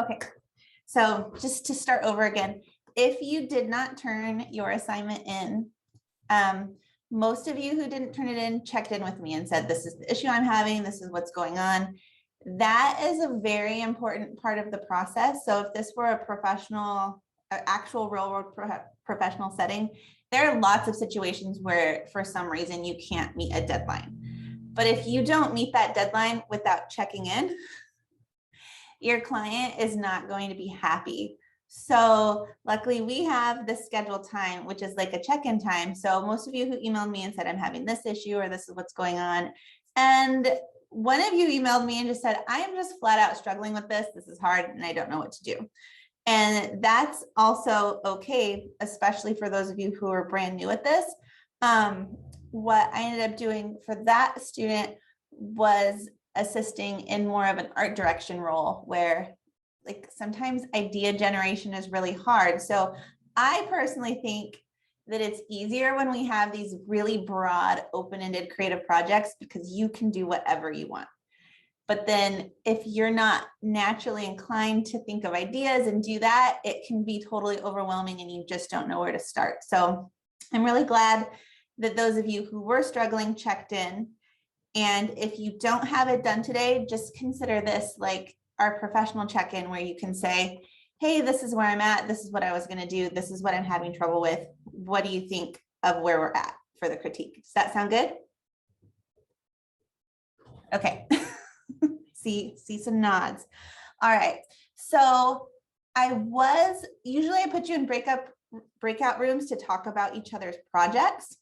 Okay, so just to start over again, if you did not turn your assignment in, most of you who didn't turn it in checked in with me and said, this is the issue I'm having, this is what's going on. That is a very important part of the process. So if this were a professional, actual real world professional setting, there are lots of situations where for some reason you can't meet a deadline. But if you don't meet that deadline without checking in, your client is not going to be happy. So luckily we have the scheduled time, which is like a check-in time. So most of you who emailed me and said, I'm having this issue or this is what's going on. And one of you emailed me and just said, I am just flat out struggling with this. This is hard and I don't know what to do. And that's also okay, especially for those of you who are brand new at this. What I ended up doing for that student was assisting in more of an art direction role where like sometimes idea generation is really hard. So I personally think that it's easier when we have these really broad, open-ended creative projects because you can do whatever you want. But then if you're not naturally inclined to think of ideas and do that, it can be totally overwhelming and you just don't know where to start. So I'm really glad that those of you who were struggling checked in. And if you don't have it done today, just consider this like our professional check-in where you can say, hey, this is where I'm at. This is what I was going to do. This is what I'm having trouble with. What do you think of where we're at for the critique? Does that sound good? Okay. see some nods. All right. So usually I put you in breakout rooms to talk about each other's projects.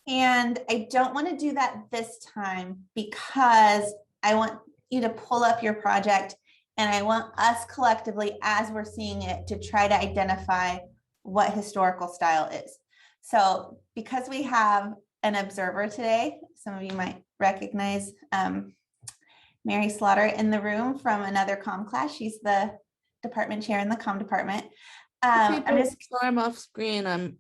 And I don't want to do that this time because I want you to pull up your project and I want us collectively, as we're seeing it, to try to identify what historical style is. So because we have an observer today, some of you might recognize Mary Slaughter in the room from another comm class. She's the department chair in the comm department. I'm off screen. I'm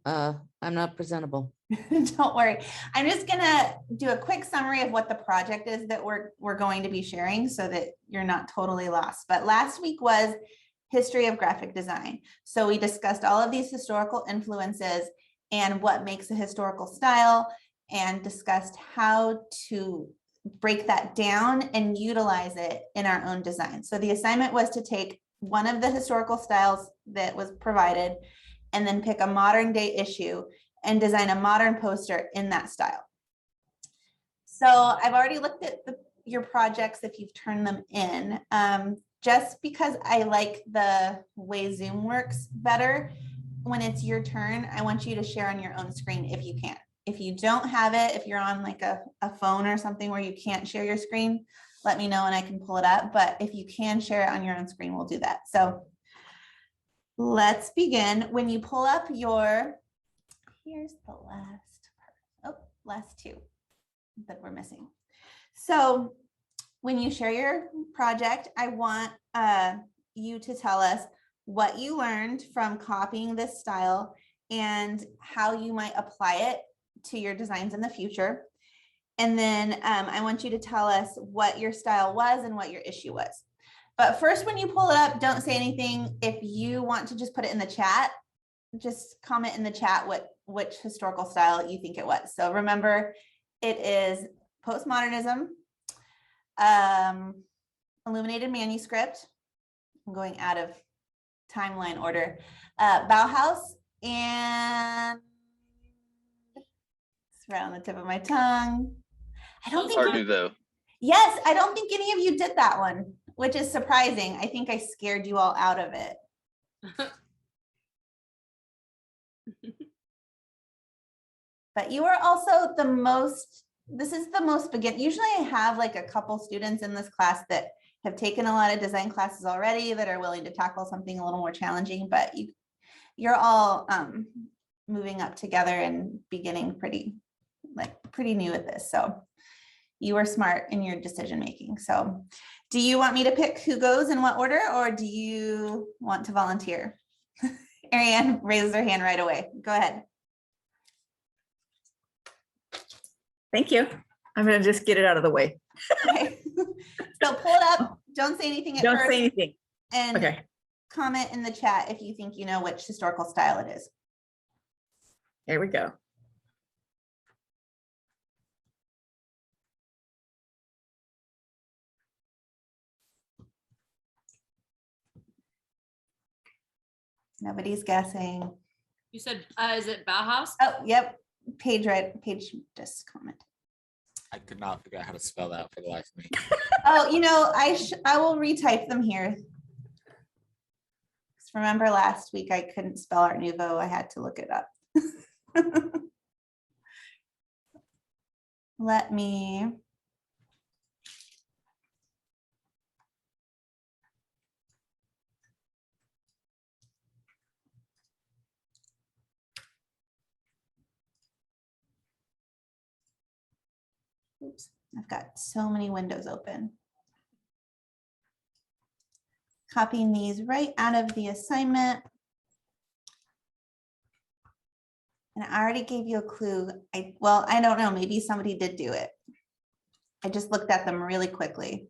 not presentable. Don't worry. I'm just gonna do a quick summary of what the project is that we're going to be sharing so that you're not totally lost. But last week was history of graphic design. So we discussed all of these historical influences and what makes a historical style and discussed how to break that down and utilize it in our own design. So the assignment was to take one of the historical styles that was provided and then pick a modern day issue and design a modern poster in that style. So I've already looked at your projects if you've turned them in. Just because I like the way Zoom works better, when it's your turn, I want you to share on your own screen if you can. If you don't have it, if you're on like a phone or something where you can't share your screen, let me know and I can pull it up. But if you can share it on your own screen, we'll do that. So let's begin. When you pull up here's the last two that we're missing. So when you share your project, I want you to tell us what you learned from copying this style and how you might apply it to your designs in the future. And then I want you to tell us what your style was and what your issue was. But first, when you pull it up, don't say anything. If you want to just put it in the chat, just comment in the chat which historical style you think it was. So remember, it is Post-Modernism, illuminated manuscript. I'm going out of timeline order. Bauhaus, and it's right on the tip of my tongue. I don't think Art Nouveau. Yes, I don't think any of you did that one, which is surprising. I think I scared you all out of it. But you are also this is the most begin. Usually I have like a couple students in this class that have taken a lot of design classes already that are willing to tackle something a little more challenging, but you're all moving up together and beginning pretty new at this. So you were smart in your decision making. So do you want me to pick who goes in what order, or do you want to volunteer? Ariane raises her hand right away. Go ahead. Thank you. I'm going to just get it out of the way. Okay. So pull it up, Don't say anything at Don't first. say anything. And Okay. comment in the chat if you think you know which historical style it is. Here we go. Nobody's guessing. You said, is it Bauhaus? Oh, yep. Paige just comment. I could not figure out how to spell that for the life of me. Oh, you know, I will retype them here. 'Cause remember last week I couldn't spell Art Nouveau. I had to look it up. Let me. Oops, I've got so many windows open. Copying these right out of the assignment. And I already gave you a clue. Well, I don't know, maybe somebody did do it. I just looked at them really quickly.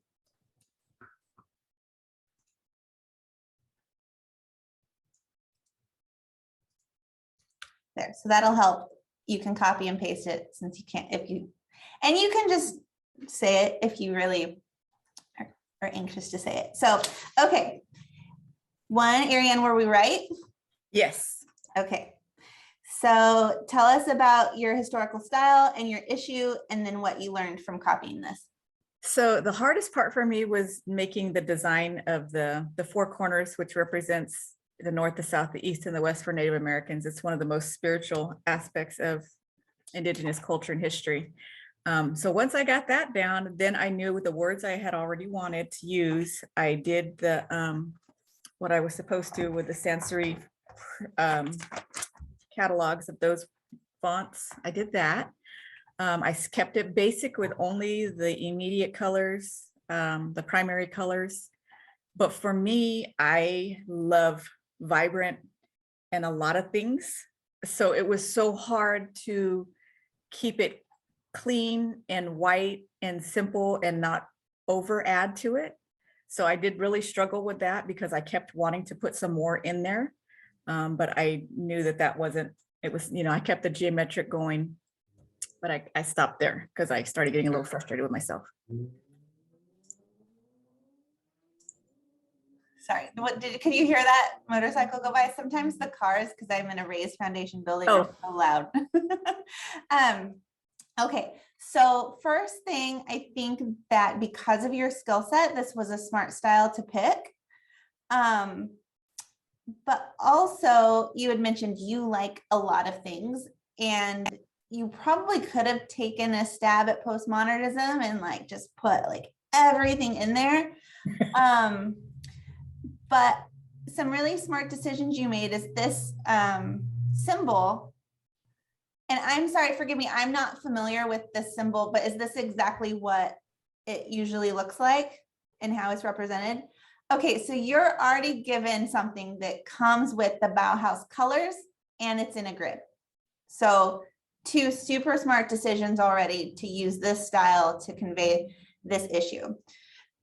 There, so that'll help. You can copy and paste it since you can't, and you can just say it if you really are anxious to say it. So, okay. One, Ariane, were we right? Yes. Okay. So tell us about your historical style and your issue, and then what you learned from copying this. So the hardest part for me was making the design of the four corners, which represents the north, the south, the east, and the west for Native Americans. It's one of the most spiritual aspects of Indigenous culture and history. So once I got that down, then I knew with the words I had already wanted to use. I did the what I was supposed to with the sensory catalogs of those fonts. I did that. I kept it basic with only the immediate colors, the primary colors. But for me, I love vibrant and a lot of things. So it was so hard to keep it clean and white and simple and not over add to it. So I did really struggle with that because I kept wanting to put some more in there. But I knew that wasn't, it was, I kept the geometric going, but I stopped there because I started getting a little frustrated with myself. Sorry, could you hear that motorcycle go by? Sometimes the cars, because I'm in a raised foundation building, are so loud. Okay, so first thing, I think that because of your skill set, this was a smart style to pick. But also you had mentioned you like a lot of things, and you probably could have taken a stab at postmodernism and like just put like everything in there. But some really smart decisions you made is this symbol. And I'm sorry, forgive me, I'm not familiar with this symbol, but is this exactly what it usually looks like and how it's represented? Okay, so you're already given something that comes with the Bauhaus colors and it's in a grid. So two super smart decisions already to use this style to convey this issue.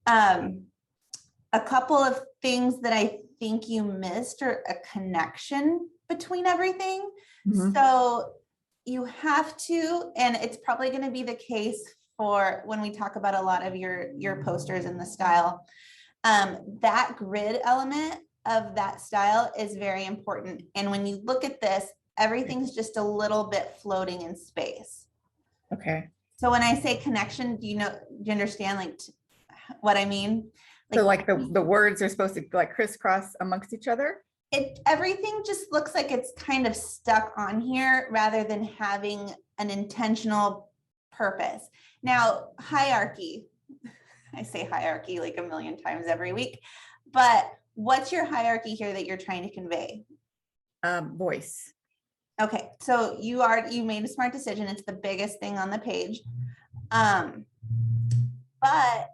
A couple of things that I think you missed are a connection between everything. Mm-hmm. So you have to, and it's probably going to be the case for when we talk about a lot of your posters in the style, that grid element of that style is very important. And when you look at this, everything's just a little bit floating in space. Okay. So when I say connection, do you understand like what I mean? So like the words are supposed to like crisscross amongst each other? Everything just looks like it's kind of stuck on here rather than having an intentional purpose. Now, hierarchy, I say hierarchy like a million times every week, but what's your hierarchy here that you're trying to convey? Voice. Okay, so you made a smart decision. It's the biggest thing on the page. But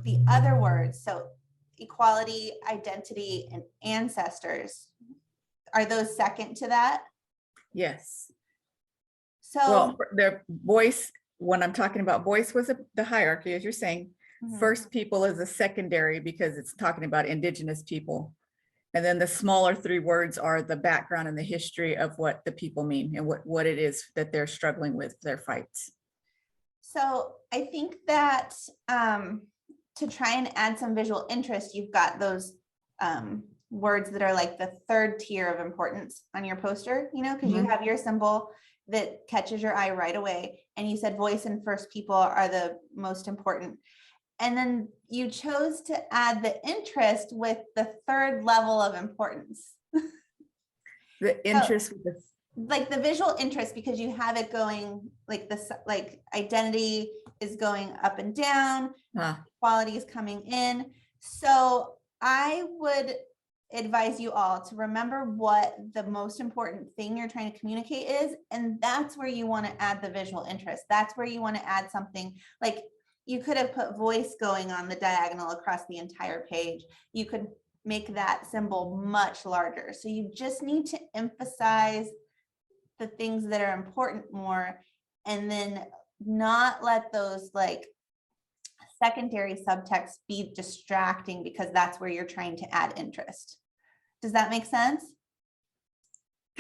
the other words, so equality, identity, and ancestors, are those second to that? Yes. So well, their voice, when I'm talking about voice, was the hierarchy, as you're saying. Mhm. First people is a secondary because it's talking about indigenous people. And then the smaller 3 words are the background and the history of what the people mean and what it is that they're struggling with, their fights. So I think that to try and add some visual interest, you've got those words that are like the 3rd tier of importance on your poster, you know, because you have your symbol that catches your eye right away. And you said voice and first people are the most important. And then you chose to add the interest with the 3rd level of importance. The interest with the Like the visual interest, because you have it going like this, like identity is going up and down, quality is coming in. So I would advise you all to remember what the most important thing you're trying to communicate is. And that's where you want to add the visual interest. That's where you want to add something like you could have put voice going on the diagonal across the entire page. You could make that symbol much larger. So you just need to emphasize the things that are important more, and then not let those like secondary subtext be distracting, because that's where you're trying to add interest. Does that make sense?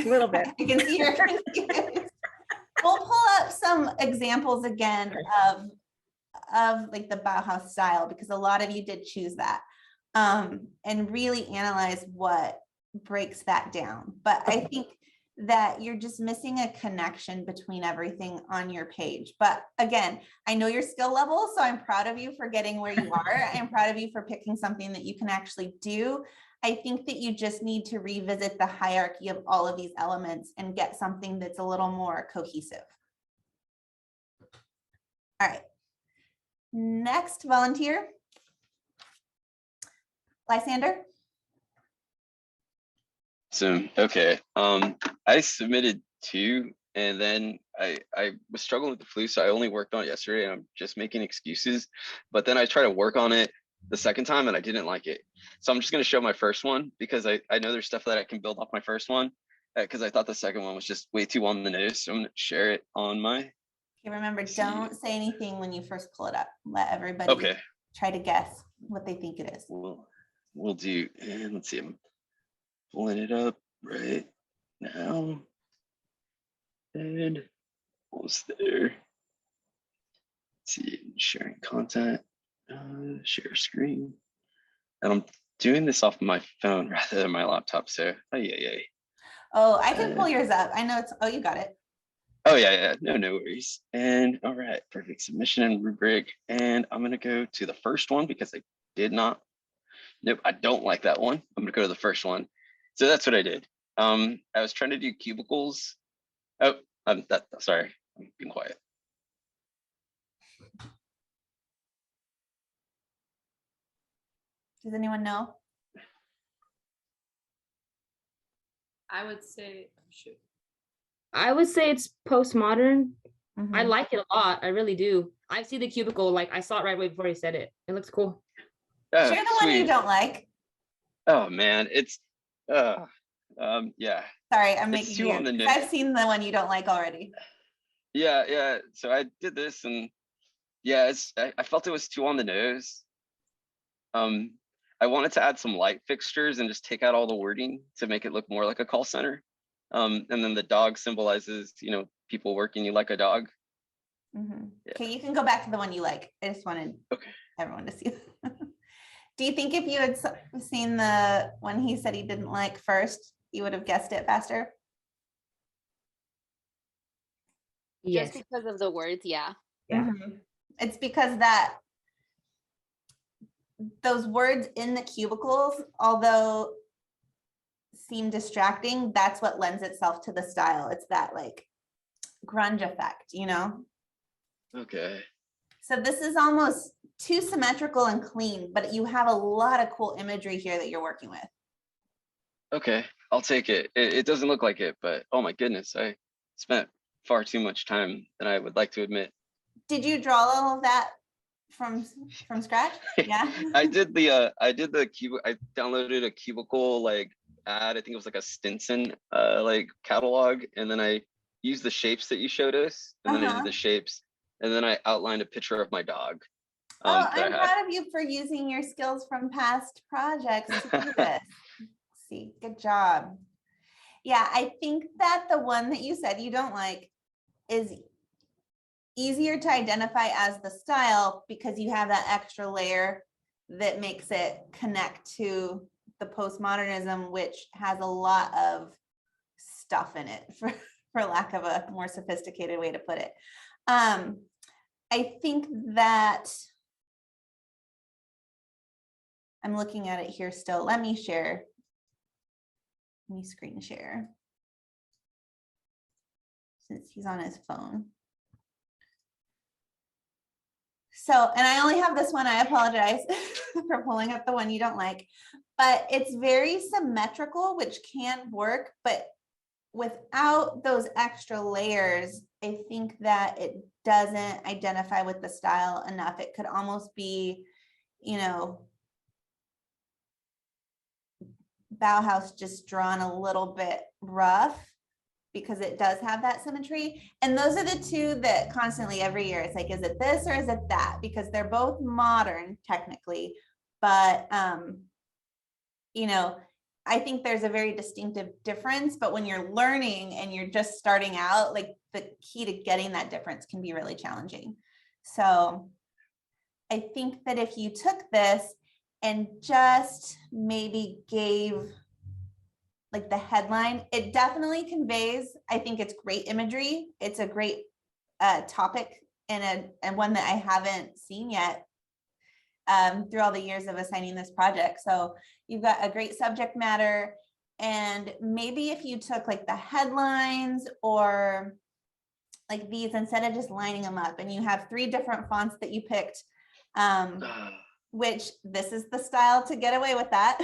A little bit. You can see your we'll pull up some examples again of like the Bauhaus style, because a lot of you did choose that, and really analyze what breaks that down. But I think that you're just missing a connection between everything on your page. But again, I know your skill level, so I'm proud of you for getting where you are. I'm proud of you for picking something that you can actually do. I think that you just need to revisit the hierarchy of all of these elements and get something that's a little more cohesive. All right. Next volunteer. Lysander. So, okay. I submitted 2, and then I was struggling with the flu, so I only worked on it yesterday, and I'm just making excuses. But then I tried to work on it the second time, and I didn't like it. So I'm just going to show my first one, because I know there's stuff that I can build off my first one, because I thought the second one was just way too on the nose. So I'm going to share it on my. Okay, remember, don't say anything when you first pull it up. Let everybody try to guess what they think it is. We'll do, and let's see. I'm pulling it up right now. And almost there. Let's see, sharing content, share screen. And I'm doing this off my phone rather than my laptop. So, Oh, I can pull yours up. I know it's, oh, you got it. Oh yeah, no worries. And all right, perfect submission and rubric. And I'm gonna go to the first one because I did not. Nope, I don't like that one. I'm gonna go to the first one. So that's what I did. I was trying to do cubicles. Oh, sorry, I'm being quiet. Does anyone know? I would say, shoot. I would say it's postmodern. Mm-hmm. I like it a lot. I really do. I see the cubicle, like I saw it right away before you said it. It looks cool. Oh, share the one you don't like. Oh man, it's yeah. Sorry, I'm making too on the you. nose. I've seen the one you don't like already. Yeah. So I did this, and yeah, I felt it was too on the nose. I wanted to add some light fixtures and just take out all the wording to make it look more like a call center. And then the dog symbolizes, people working you like a dog. Mm-hmm. Yeah. Okay, you can go back to the one you like. I just wanted everyone to see. Do you think if you had seen the one he said he didn't like first, you would have guessed it faster? Yes. Just because of the words, yeah. Mm-hmm. It's because that those words in the cubicles, although seem distracting, that's what lends itself to the style. It's that like grunge effect, Okay. So this is almost too symmetrical and clean, but you have a lot of cool imagery here that you're working with. Okay, I'll take it. It doesn't look like it, but oh my goodness, I spent far too much time than I would like to admit. Did you draw all of that from scratch? Yeah. I did the cube. I downloaded a cubicle like ad. I think it was like a Stinson like catalog, and then I used the shapes that you showed us, and then I did the shapes, and then I outlined a picture of my dog. Oh, that I I'm had. proud of you for using your skills from past projects to do this. See, good job. Yeah, I think that the one that you said you don't like is easier to identify as the style because you have that extra layer that makes it connect to the postmodernism, which has a lot of stuff in it, for lack of a more sophisticated way to put it. I think that I'm looking at it here still. Let me share. Let me screen share since he's on his phone. So, and I only have this one. I apologize for pulling up the one you don't like, but it's very symmetrical, which can work, but without those extra layers, I think that it doesn't identify with the style enough. It could almost be, you know, Bauhaus just drawn a little bit rough because it does have that symmetry. And those are the two that constantly every year, it's like, is it this or is it that? Because they're both modern technically, but, you know, I think there's a very distinctive difference, but when you're learning and you're just starting out, like the key to getting that difference can be really challenging. So I think that if you took this and just maybe gave like the headline, it definitely conveys, I think it's great imagery. It's a great topic and one that I haven't seen yet through all the years of assigning this project. So you've got a great subject matter, and maybe if you took like the headlines or like these, instead of just lining them up, and you have 3 different fonts that you picked, which this is the style to get away with that,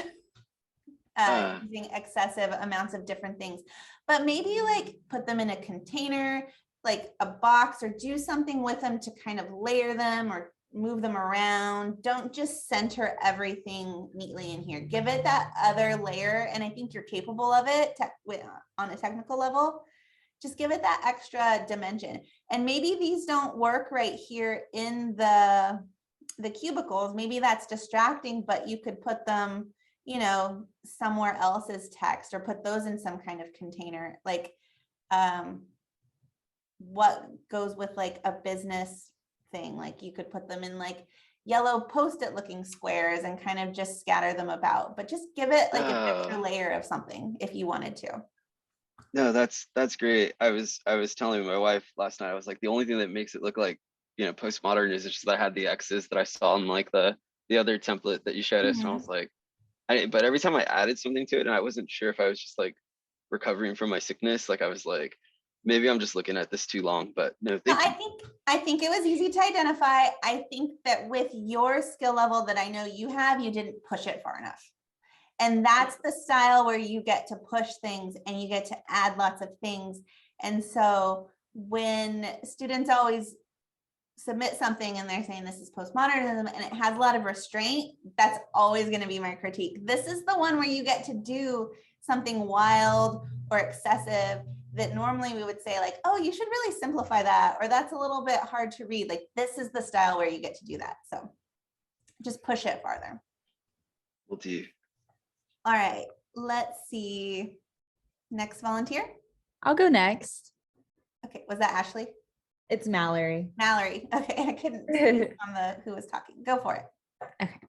using excessive amounts of different things, but maybe like put them in a container, like a box, or do something with them to kind of layer them or move them around. Don't just center everything neatly in here. Give it that other layer, and I think you're capable of it on a technical level. Just give it that extra dimension. And maybe these don't work right here in the cubicles. Maybe that's distracting, but you could put them, you know, somewhere else as text, or put those in some kind of container. Like what goes with like a business thing, like you could put them in like yellow post-it looking squares and kind of just scatter them about, but just give it like an extra layer of something if you wanted to. No, that's great. I was telling my wife last night, I was like, the only thing that makes it look like, you know, postmodern is just that I had the X's that I saw in like the other template that you showed us. And I was like, but every time I added something to it, and I wasn't sure if I was just like recovering from my sickness, like I was like, maybe I'm just looking at this too long, but no, I think it was easy to identify. I think that with your skill level that I know you have, you didn't push it far enough. And that's the style where you get to push things and you get to add lots of things. And so when students always submit something and they're saying this is postmodernism and it has a lot of restraint, that's always going to be my critique. This is the one where you get to do something wild or excessive that normally we would say like, oh, you should really simplify that, or that's a little bit hard to read. Like this is the style where you get to do that. So just push it farther. will do. All right, let's see. Next volunteer. I'll go next. Okay, was that Ashley? It's Mallory. Mallory. Okay, I couldn't see on the who was talking. Go for it. Okay.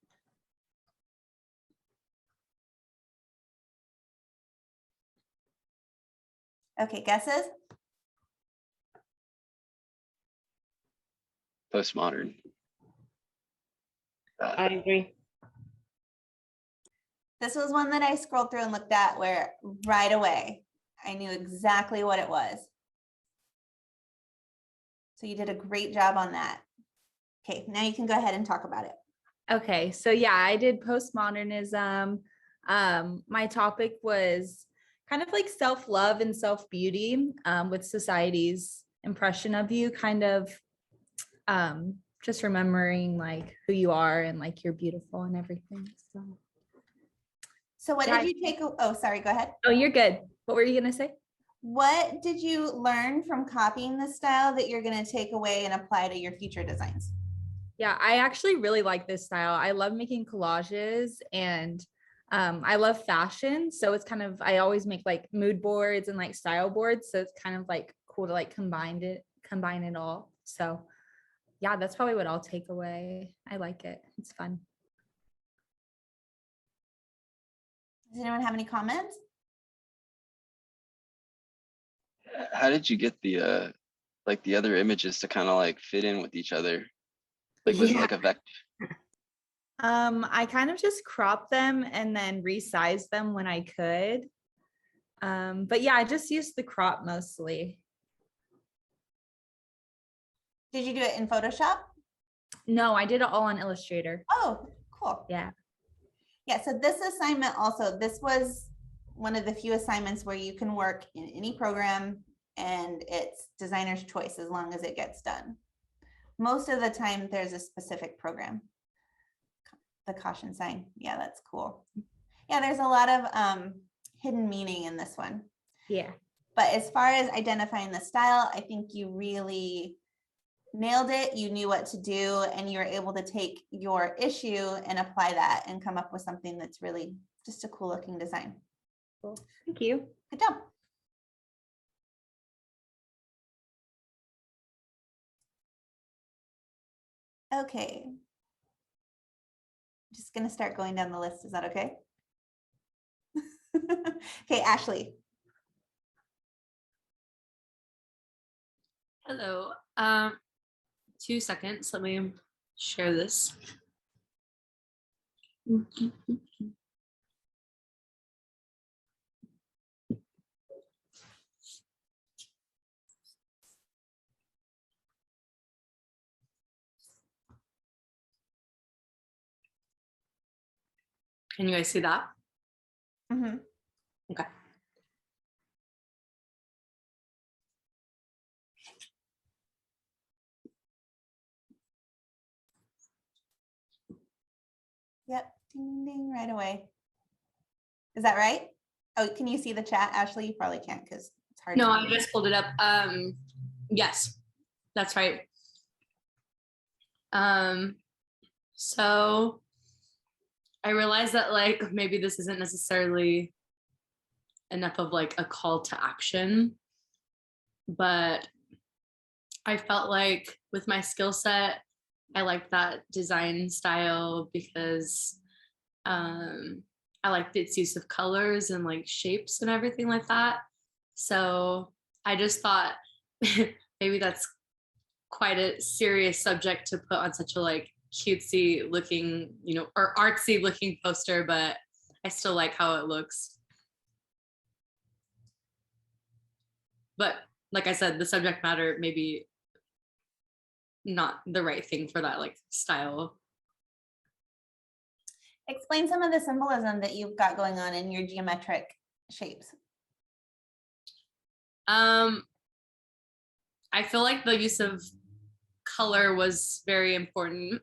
Okay, guesses? Postmodern. I agree. This was one that I scrolled through and looked at where right away I knew exactly what it was. So you did a great job on that. Okay, now you can go ahead and talk about it. Okay, so yeah, I did postmodernism. My topic was kind of like self-love and self-beauty, with society's impression of you, kind of just remembering like who you are and like you're beautiful and everything. So what Yeah, did you take? Oh, sorry, go ahead. Oh, you're good. What were you gonna say? What did you learn from copying this style that you're going to take away and apply to your future designs? Yeah, I actually really like this style. I love making collages and I love fashion. So it's kind of, I always make like mood boards and like style boards. So it's kind of like cool to like combine it all. So yeah, that's probably what I'll take away. I like it. It's fun. Does anyone have any comments? How did you get the like the other images to kind of like fit in with each other? Like was it like a vector? I kind of just cropped them and then resized them when I could. But yeah, I just used the crop mostly. Did you do it in Photoshop? No, I did it all on Illustrator. Oh, cool. Yeah. Yeah, so this assignment also, this was one of the few assignments where you can work in any program and it's designer's choice as long as it gets done. Most of the time there's a specific program. The caution sign. Yeah, that's cool. Yeah, there's a lot of hidden meaning in this one. Yeah. But as far as identifying the style, I think you really nailed it. You knew what to do and you were able to take your issue and apply that and come up with something that's really just a cool looking design. Cool. Thank you. Good job. Okay. Just going to start going down the list. Is that okay? Okay, Ashley. Hello. 2 seconds. Let me share this. Can you guys see that? Mm-hmm. Okay. Yep. Ding, ding, right away. Is that right? Oh, can you see the chat, Ashley? You probably can't because it's hard. No, to I just pulled it up. Yes, that's right. So I realized that like maybe this isn't necessarily enough of like a call to action, but I felt like with my skill set, I liked that design style because I liked its use of colors and like shapes and everything like that. So I just thought maybe that's quite a serious subject to put on such a like cutesy looking, you know, or artsy looking poster, but I still like how it looks. But like I said, the subject matter maybe not the right thing for that like style. Explain some of the symbolism that you've got going on in your geometric shapes. I feel like the use of color was very important.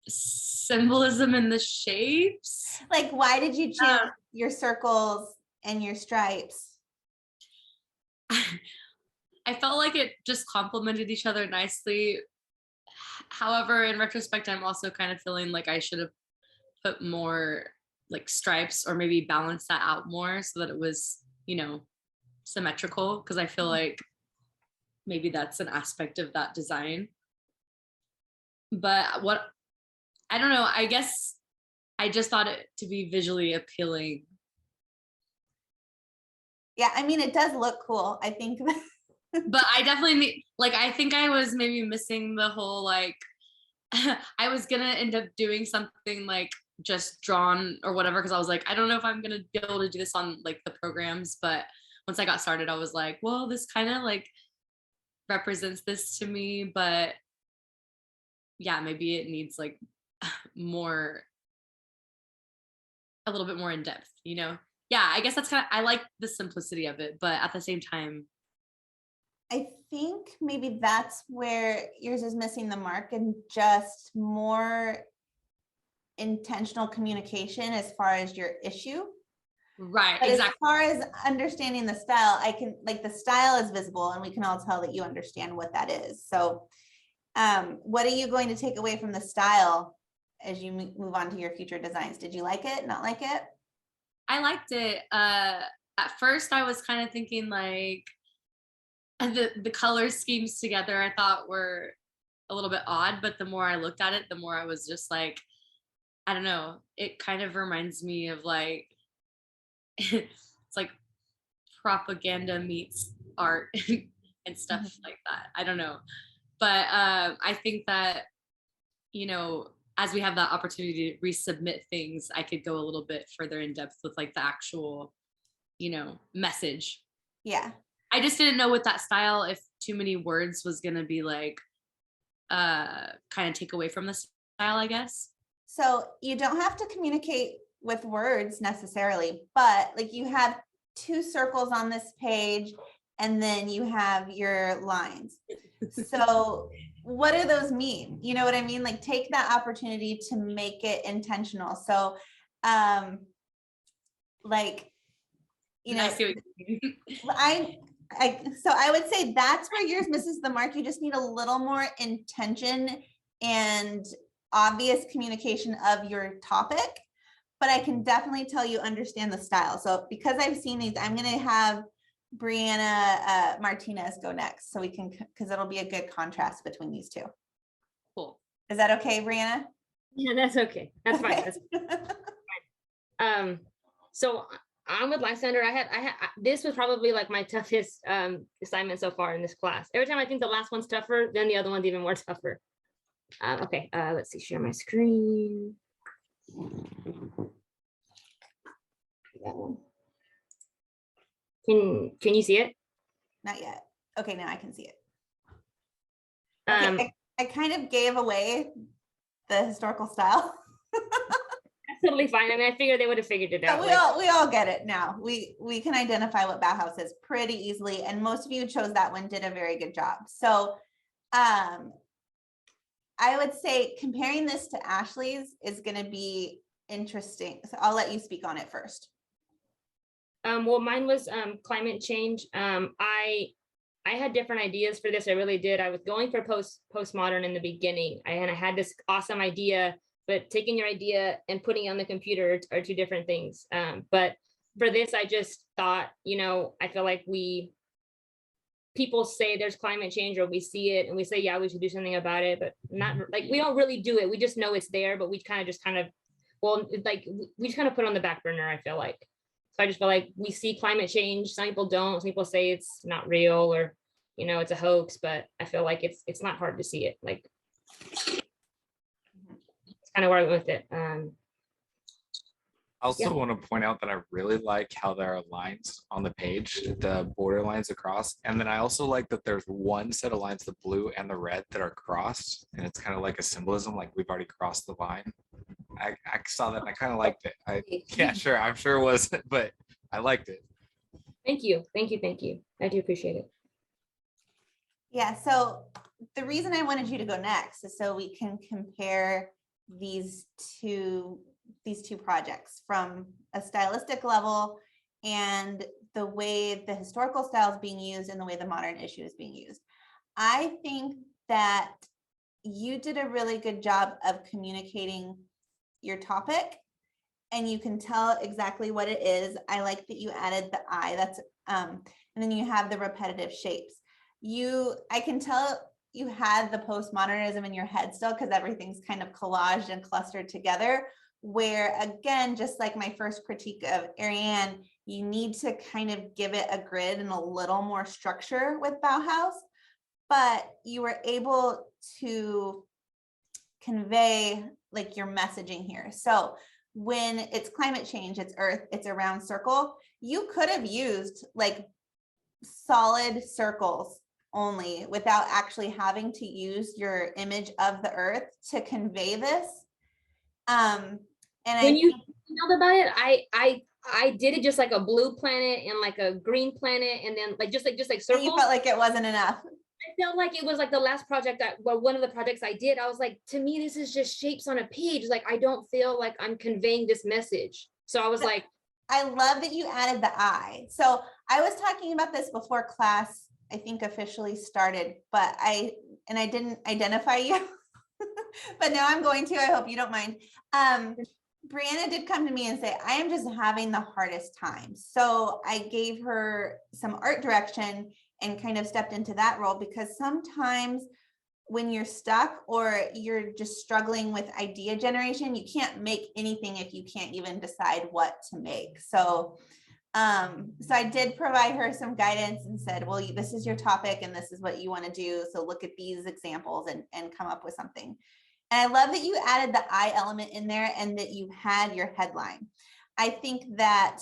Symbolism in the shapes. Like, why did you choose your circles and your stripes? I felt like it just complemented each other nicely. However, in retrospect, I'm also kind of feeling like I should have put more like stripes or maybe balance that out more so that it was, you know, symmetrical, because I feel like maybe that's an aspect of that design. But I don't know, I guess I just thought it to be visually appealing. Yeah, I mean, it does look cool. I think But I definitely like, I think I was maybe missing the whole like I was gonna end up doing something like just drawn or whatever, because I was like, I don't know if I'm gonna be able to do this on like the programs. But once I got started, I was like, well, this kind of like represents this to me, but yeah, maybe it needs like more, a little bit more in depth, you know? Yeah, I guess that's kind of, I like the simplicity of it, but at the same time, I think maybe that's where yours is missing the mark, and just more intentional communication as far as your issue. right, But exactly. as far as understanding the style, I can, like, the style is visible and we can all tell that you understand what that is. So What are you going to take away from the style as you move on to your future designs? Did you like it? Not like it? I liked it. At first I was kind of thinking like the color schemes together I thought were a little bit odd, but the more I looked at it, the more I was just like, I don't know, it kind of reminds me of like, it's like propaganda meets art and stuff like that. I don't know. But I think that, you know, as we have that opportunity to resubmit things, I could go a little bit further in depth with like the actual, you know, message. Yeah. I just didn't know with that style if too many words was going to be like, kind of take away from the style, I guess. So you don't have to communicate with words necessarily, but like you have 2 circles on this page and then you have your lines. So what do those mean? You know what I mean? Like take that opportunity to make it intentional. So like, you know, I see what you mean. so I would say that's where yours misses the mark. You just need a little more intention and obvious communication of your topic, but I can definitely tell you understand the style. So because I've seen these, I'm going to have Brianna Martinez go next so we can, because it'll be a good contrast between these 2. Cool. Is that okay, Brianna? Yeah, that's okay. That's fine. Okay. That's fine. So I'm with Lysander. I had this was probably like my toughest assignment so far in this class. Every time I think the last one's tougher, then the other one's even more tougher. Okay, let's see, share my screen. That one. Can you see it? Not yet. Okay, now I can see it. Okay, I kind of gave away the historical style. That's totally fine. I mean, I figured they would have figured it out. But we all get it now. We can identify what Bauhaus is pretty easily, and most of you who chose that one did a very good job. So I would say comparing this to Ashley's is going to be interesting. So I'll let you speak on it first. Well, mine was climate change. I had different ideas for this. I really did. I was going for postmodern in the beginning, and I had this awesome idea, but taking your idea and putting it on the computer are 2 different things. But for this, I just thought, you know, I feel like people say there's climate change, or we see it and we say, yeah, we should do something about it, but not like, we don't really do it. We just know it's there, but we kind of well, like we just kind of put it on the back burner, I feel like. So I just feel like we see climate change. Some people don't. Some people say it's not real, or, you know, it's a hoax, but I feel like it's not hard to see it. Like, it's kind of where I went with it. I also want to point out that I really like how there are lines on the page, the border lines across. And then I also like that there's one set of lines, the blue and the red, that are crossed. And it's kind of like a symbolism, like we've already crossed the line. I saw that and I kind of liked it. Yeah, sure. I'm sure it wasn't, but I liked it. Thank you. Thank you. Thank you. I do appreciate it. Yeah, so the reason I wanted you to go next is so we can compare these two projects from a stylistic level and the way the historical style is being used and the way the modern issue is being used. I think that you did a really good job of communicating your topic, and you can tell exactly what it is. I like that you added the eye, that's and then you have the repetitive shapes. I can tell you had the postmodernism in your head still, because everything's kind of collaged and clustered together, where again, just like my first critique of Ariane, you need to kind of give it a grid and a little more structure with Bauhaus, but you were able to convey like your messaging here. So when it's climate change, it's Earth, it's a round circle, you could have used like solid circles only without actually having to use your image of the Earth to convey this. And when you emailed about it, I did it just like a blue planet and like a green planet, and then like just like circles. You felt like it wasn't enough. I felt like it was like the last project one of the projects I did. I was like, to me, this is just shapes on a page. Like, I don't feel like I'm conveying this message. So I was like, I love that you added the eye. So I was talking about this before class, I think, officially started, but I and I didn't identify you, but now I'm going to, I hope you don't mind. Brianna did come to me and say, I am just having the hardest time. So I gave her some art direction and kind of stepped into that role, because sometimes when you're stuck or you're just struggling with idea generation, you can't make anything if you can't even decide what to make. So I did provide her some guidance and said, well, this is your topic and this is what you want to do. So look at these examples and come up with something. And I love that you added the I element in there and that you had your headline. I think that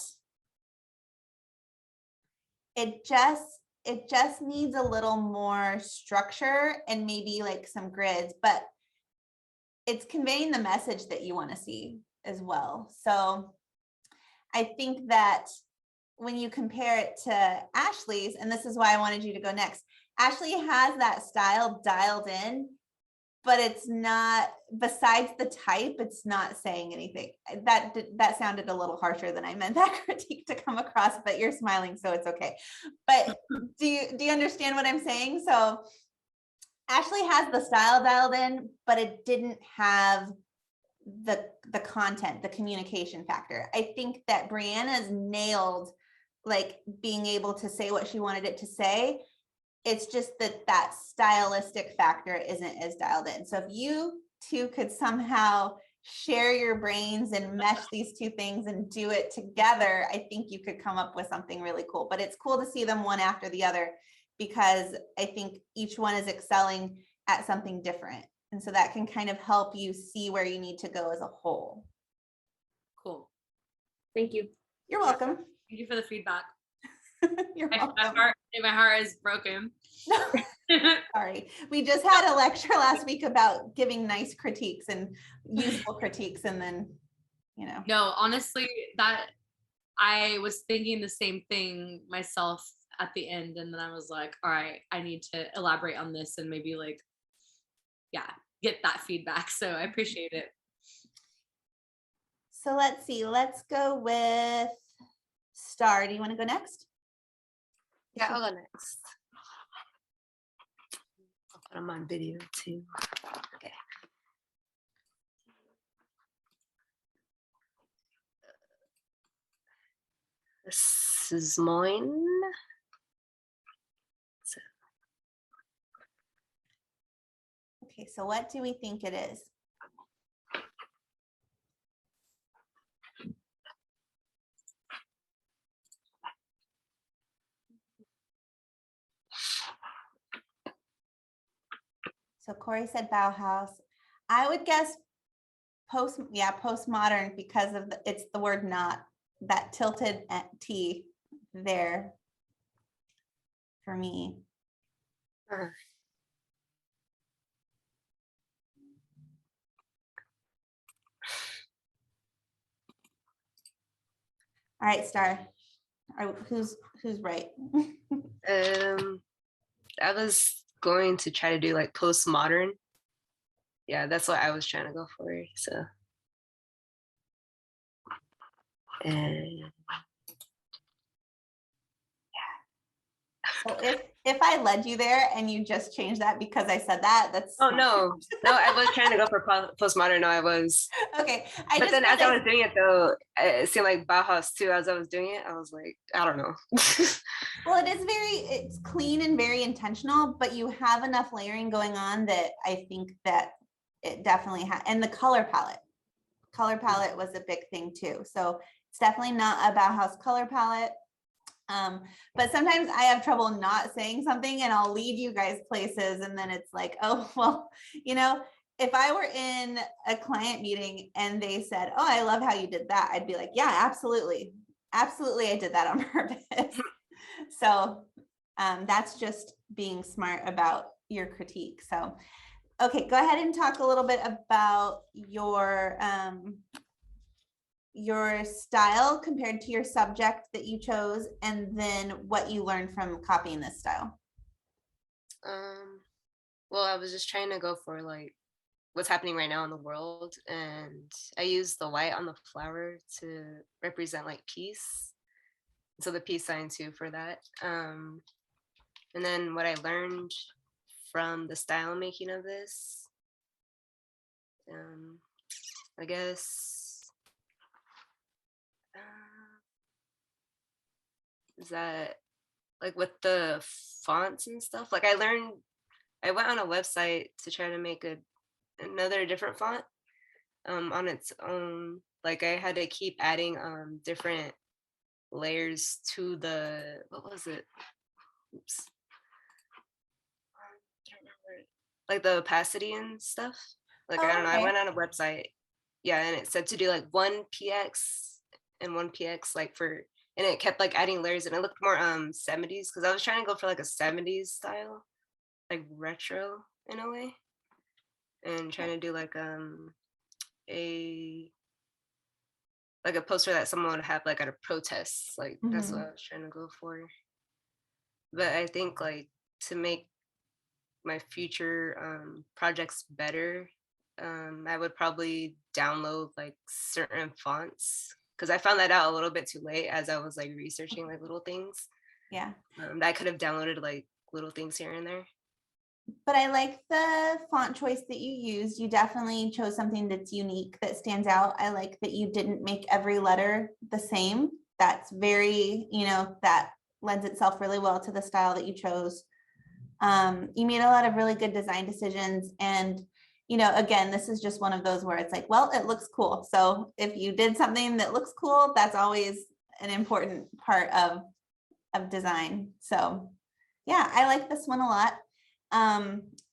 it just needs a little more structure and maybe like some grids, but it's conveying the message that you want to see as well. So I think that when you compare it to Ashley's, and this is why I wanted you to go next, Ashley has that style dialed in, but it's not, besides the type, it's not saying anything. That sounded a little harsher than I meant that critique to come across, but you're smiling, so it's okay. But do you understand what I'm saying? So Ashley has the style dialed in, but it didn't have the content, the communication factor. I think that Brianna's nailed like being able to say what she wanted it to say. It's just that stylistic factor isn't as dialed in. So if you two could somehow share your brains and mesh these two things and do it together, I think you could come up with something really cool. But it's cool to see them one after the other, because I think each one is excelling at something different. And so that can kind of help you see where you need to go as a whole. Cool. Thank you. You're welcome. Thank you for the feedback. You're My welcome. heart is broken. Sorry. We just had a lecture last week about giving nice critiques and useful critiques, and then, you know. No, honestly, that I was thinking the same thing myself at the end, and then I was like, all right, I need to elaborate on this and maybe like, yeah, get that feedback. So I appreciate it. So let's see. Let's go with Star. Do you want to go next? Yeah, I'll go next. I'll put them on video too. Okay. This is mine. Okay, so what do we think it is? So Corey said Bauhaus. I would guess postmodern, because of it's the word not, that tilted T there for me. All right, Star. Who's right? I was going to try to do like postmodern. Yeah, that's what I was trying to go for. So, and So if I led you there and you just changed that because I said that, that's no, I was trying to go for postmodern. No, I was. Okay. But then as I was doing it though, it seemed like Bauhaus too. As I was doing it, I was like, I don't know. Well, it's clean and very intentional, but you have enough layering going on that I think that it definitely has. And the color palette was a big thing too. So it's definitely not a Bauhaus color palette. But sometimes I have trouble not saying something and I'll lead you guys places, and then it's like, oh, well, you know, if I were in a client meeting and they said, oh, I love how you did that, I'd be like, yeah, absolutely. Absolutely. I did that on purpose. So that's just being smart about your critique. So, okay, go ahead and talk a little bit about your style compared to your subject that you chose, and then what you learned from copying this style. Well, I was just trying to go for like what's happening right now in the world, and I used the white on the flower to represent like peace. So the peace sign too for that. And then what I learned from the style making of this. I guess, is that like with the fonts and stuff? Like I went on a website to try to make another different font on its own. Like I had to keep adding different layers to the, what was it? Oops. I don't remember. Like the opacity and stuff. Like, I don't know, I went on a website. Yeah, and it said to do like 1px and 1px like for, and it kept like adding layers and it looked more 70s because I was trying to go for like a 70s style, like retro in a way. And trying to do like a poster that someone would have like at a protest. Like that's what I was trying to go for. But I think like to make my future projects better, I would probably download like certain fonts because I found that out a little bit too late as I was like researching like little things. Yeah. I could have downloaded like little things here and there. But I like the font choice that you used. You definitely chose something that's unique, that stands out. I like that you didn't make every letter the same. That's very, that lends itself really well to the style that you chose. You made a lot of really good design decisions. And, again, this is just one of those where it's like, well, it looks cool. So if you did something that looks cool, that's always an important part of design. So yeah, I like this one a lot.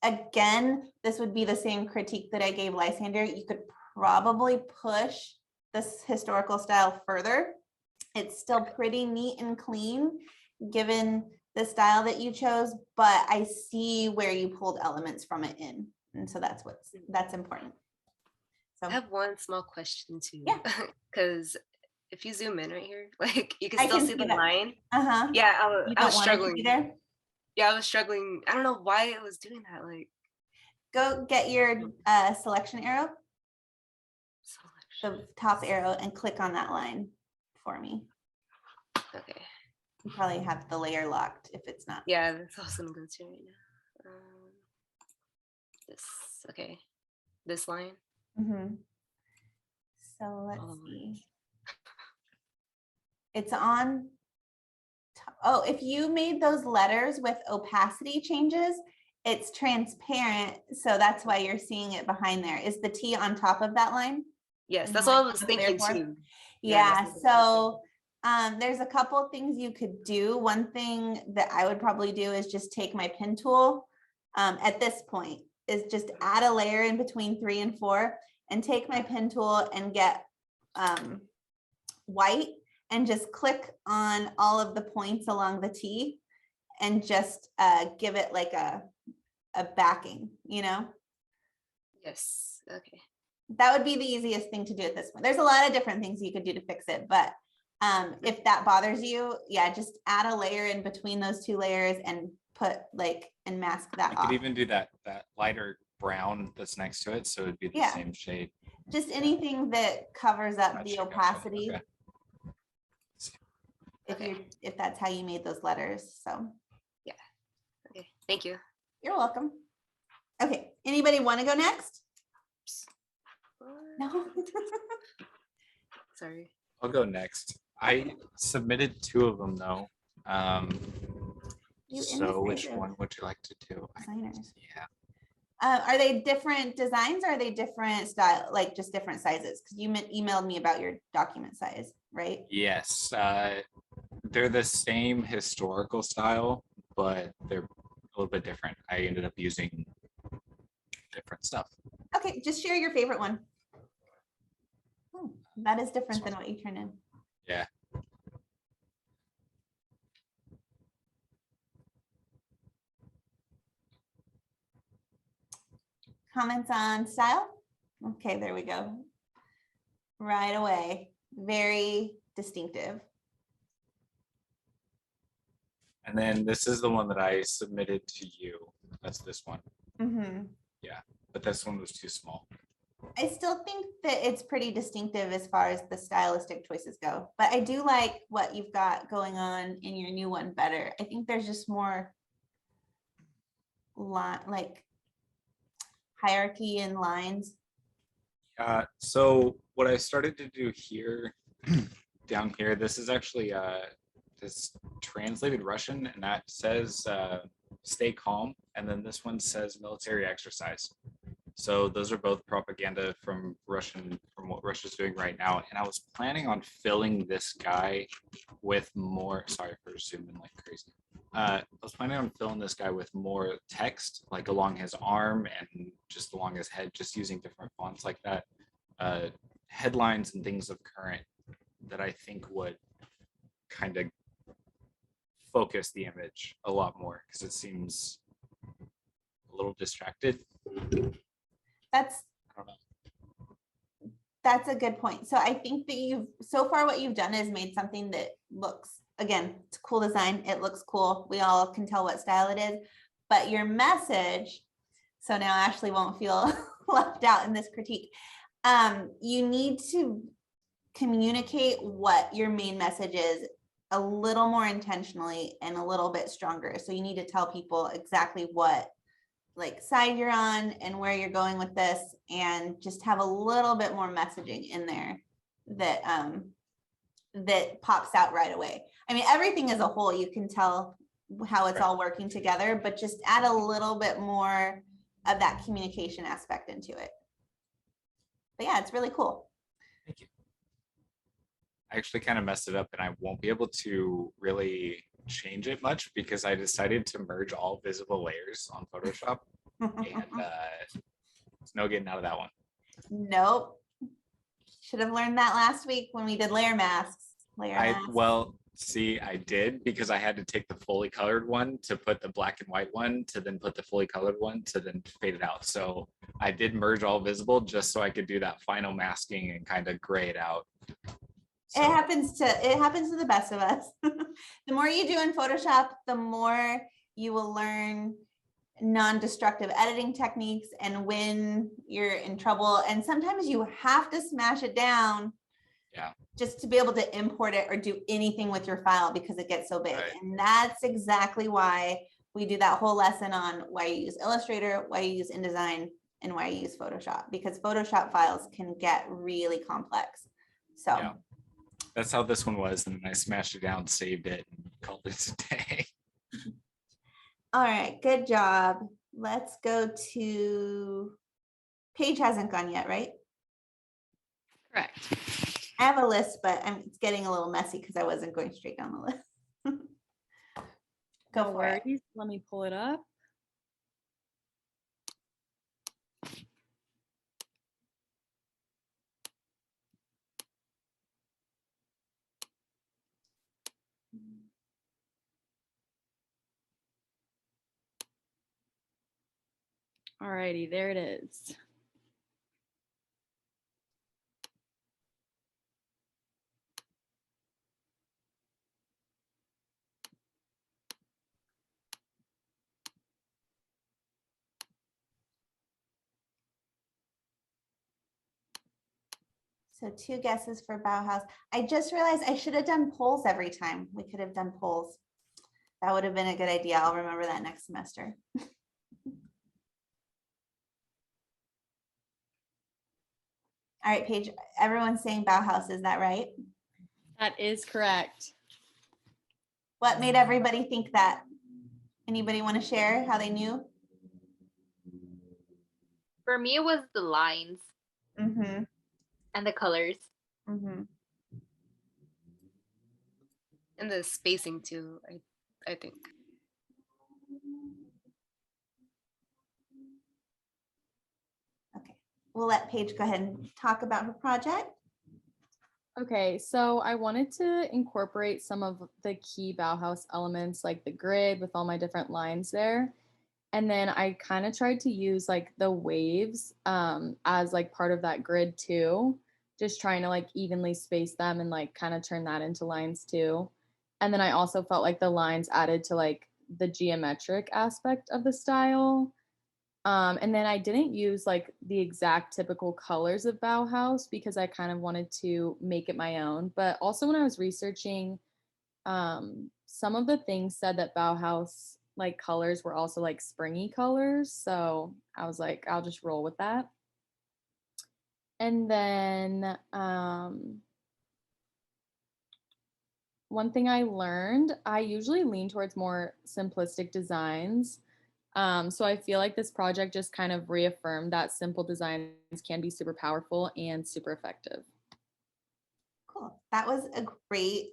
Again, this would be the same critique that I gave Lysander. You could probably push this historical style further. It's still pretty neat and clean given the style that you chose, but I see where you pulled elements from it in. And so that's important. So I have one small question too. Yeah. Because if you zoom in right here, like you can I still can see see the that. line. Uh-huh. Yeah, You I don't was want it to struggling. be there? Yeah, I was struggling. I don't know why it was doing that. Like, Go get your selection arrow, the top arrow, and click on that line for me. okay. You probably have the layer locked if it's not. Yeah, that's also gonna go to right now. This, okay. This line. Mm-hmm. So all let's the see. lines. It's on. Oh, if you made those letters with opacity changes, it's transparent. So that's why you're seeing it behind there. Is the T on top of that line? Yes, And that's then, what I like, was the layer thinking four? too. Yeah, that's what I was so there's a couple things you could do. One thing that I would probably do is just take my pen tool at this point, is just add a layer in between 3 and 4 and take my pen tool and get white and just click on all of the points along the T and just give it like a backing, Yes. Okay. That would be the easiest thing to do at this point. There's a lot of different things you could do to fix it, but if that bothers you, yeah, just add a layer in between those two layers and put and mask that I off. could even do that lighter brown that's next to it, so it'd be the Yeah. same shade. Just anything that covers up Gotcha, the gotcha, opacity. okay. If that's how you made those letters. So Okay. Thank you. you're welcome. Okay, anybody want to go next? No. Sorry. I'll go next. I submitted 2 of them though. You So which indecisive one would you like to do? designers. Yeah. Are they different designs or are they different style, like just different sizes? Because you emailed me about your document size, right? Yes. They're the same historical style, but they're a little bit different. I ended up using different stuff. Okay, just share your favorite one. Oh, that is different than what you turned in. Yeah. Comments on style? Okay, there we go. Right away. Very distinctive. And then this is the one that I submitted to you. That's this one. Mm-hmm. But this one was too small. I still think that it's pretty distinctive as far as the stylistic choices go, but I do like what you've got going on in your new one better. I think there's just more like hierarchy and lines? So what I started to do here, down here, this is actually this translated Russian, and that says stay calm, and then this one says military exercise. So those are both propaganda from what Russia's doing right now. And I was planning on filling this guy with more, sorry for zooming like crazy. I was planning on filling this guy with more text, like along his arm and just along his head, just using different fonts like that. Headlines and things of current that I think would kind of focus the image a lot more, because it seems a little distracted. That's I don't know. That's a good point. So I think that so far what you've done is made something that looks, again, it's a cool design. It looks cool. We all can tell what style it is, but your message, so now Ashley won't feel left out in this critique. You need to communicate what your main message is a little more intentionally and a little bit stronger. So you need to tell people exactly what like side you're on and where you're going with this, and just have a little bit more messaging in there that that pops out right away. I mean, everything as a whole, you can tell how it's all working together, but just add a little bit more of that communication aspect into it. But yeah, it's really cool. Thank you. I actually kind of messed it up, and I won't be able to really change it much because I decided to merge all visible layers on Photoshop, and there's no getting out of that one. Nope. Should have learned that last week when we did layer masks. Well, see, I did, because I had to take the fully colored one to put the black and white one to then put the fully colored one to then fade it out. So I did merge all visible just so I could do that final masking and kind of gray it out. So, It happens to the best of us. The more you do in Photoshop, the more you will learn non-destructive editing techniques and when you're in trouble. And sometimes you have to smash it down, yeah, just to be able to import it or do anything with your file because it gets so big. Right. And that's exactly why we do that whole lesson on why you use Illustrator, why you use InDesign, and why you use Photoshop, because Photoshop files can get really complex. So. Yeah. That's how this one was, and then I smashed it down, saved it, and called it a day. All right, good job. Let's go to, Paige hasn't gone yet, right? Correct. I have a list, but it's getting a little messy because I wasn't going straight down the list. Go No for it. worries. Let me pull it up. Alrighty, there it is. So 2 guesses for Bauhaus. I just realized I should have done polls every time. We could have done polls. That would have been a good idea. I'll remember that next semester. All right, Paige, everyone's saying Bauhaus, is that right? That is correct. What made everybody think that? Anybody want to share how they knew? For me, it was the lines Mm-hmm. and the colors. Mm-hmm. And the spacing too, I think. Okay, we'll let Paige go ahead and talk about her project. Okay, so I wanted to incorporate some of the key Bauhaus elements, like the grid with all my different lines there. And then I kind of tried to use like the waves as like part of that grid too, just trying to like evenly space them and like kind of turn that into lines too. And then I also felt like the lines added to like the geometric aspect of the style. And then I didn't use like the exact typical colors of Bauhaus because I kind of wanted to make it my own. But also when I was researching, some of the things said that Bauhaus like colors were also like springy colors. So I was like, I'll just roll with that. And then one thing I learned, I usually lean towards more simplistic designs. So I feel like this project just kind of reaffirmed that simple designs can be super powerful and super effective. Cool. That was a great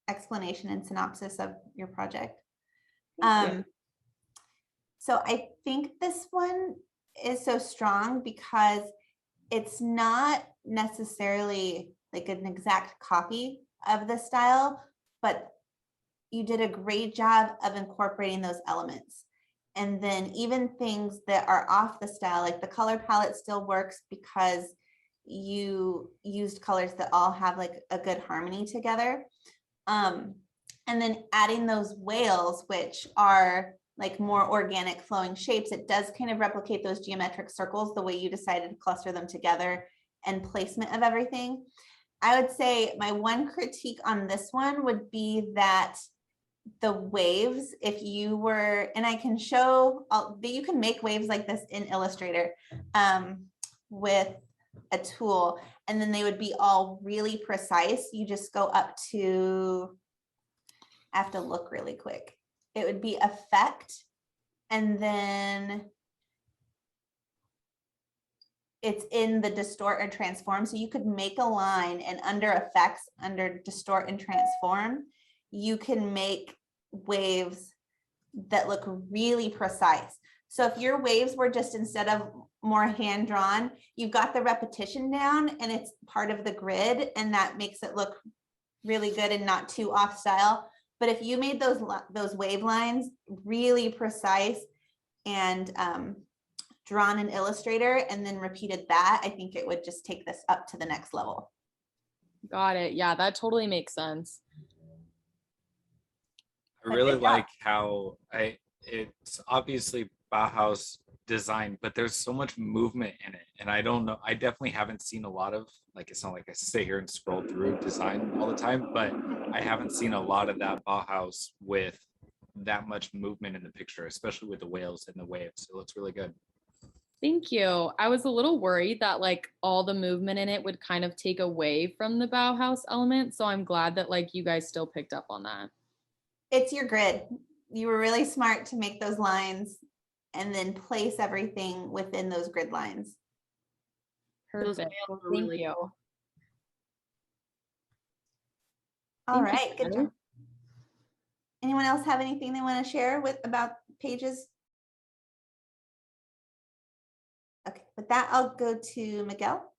explanation and synopsis of your project. So I think this one is so strong because it's not necessarily like an exact copy of the style, but you did a great job of incorporating those elements. And then even things that are off the style, like the color palette still works because you used colors that all have like a good harmony together. And then adding those whales, which are like more organic flowing shapes, it does kind of replicate those geometric circles, the way you decided to cluster them together and placement of everything. I would say my one critique on this one would be that the waves, if you were, and I can show, you can make waves like this in Illustrator with a tool, and then they would be all really precise. You just go up to, I have to look really quick. It would be effect, and then it's in the distort or transform. So you could make a line, and under effects, under distort and transform, you can make waves that look really precise. So if your waves were just, instead of more hand drawn, you've got the repetition down and it's part of the grid, and that makes it look really good and not too off style. But if you made those wave lines really precise and drawn in Illustrator and then repeated that, I think it would just take this up to the next level. Got it. Yeah, that totally makes sense. I really like how it's obviously Bauhaus design, but there's so much movement in it. And I don't know, I definitely haven't seen a lot of, like, it's not like I sit here and scroll through design all the time, but I haven't seen a lot of that Bauhaus with that much movement in the picture, especially with the whales and the waves. It looks really good. Thank you. I was a little worried that like all the movement in it would kind of take away from the Bauhaus element. So I'm glad that like you guys still picked up on that. It's your grid. You were really smart to make those lines and then place everything within those grid lines. Perfect. Well, thank you. All right, good job. Anyone else have anything they want to share about pages? Okay, with that, I'll go to Miguel.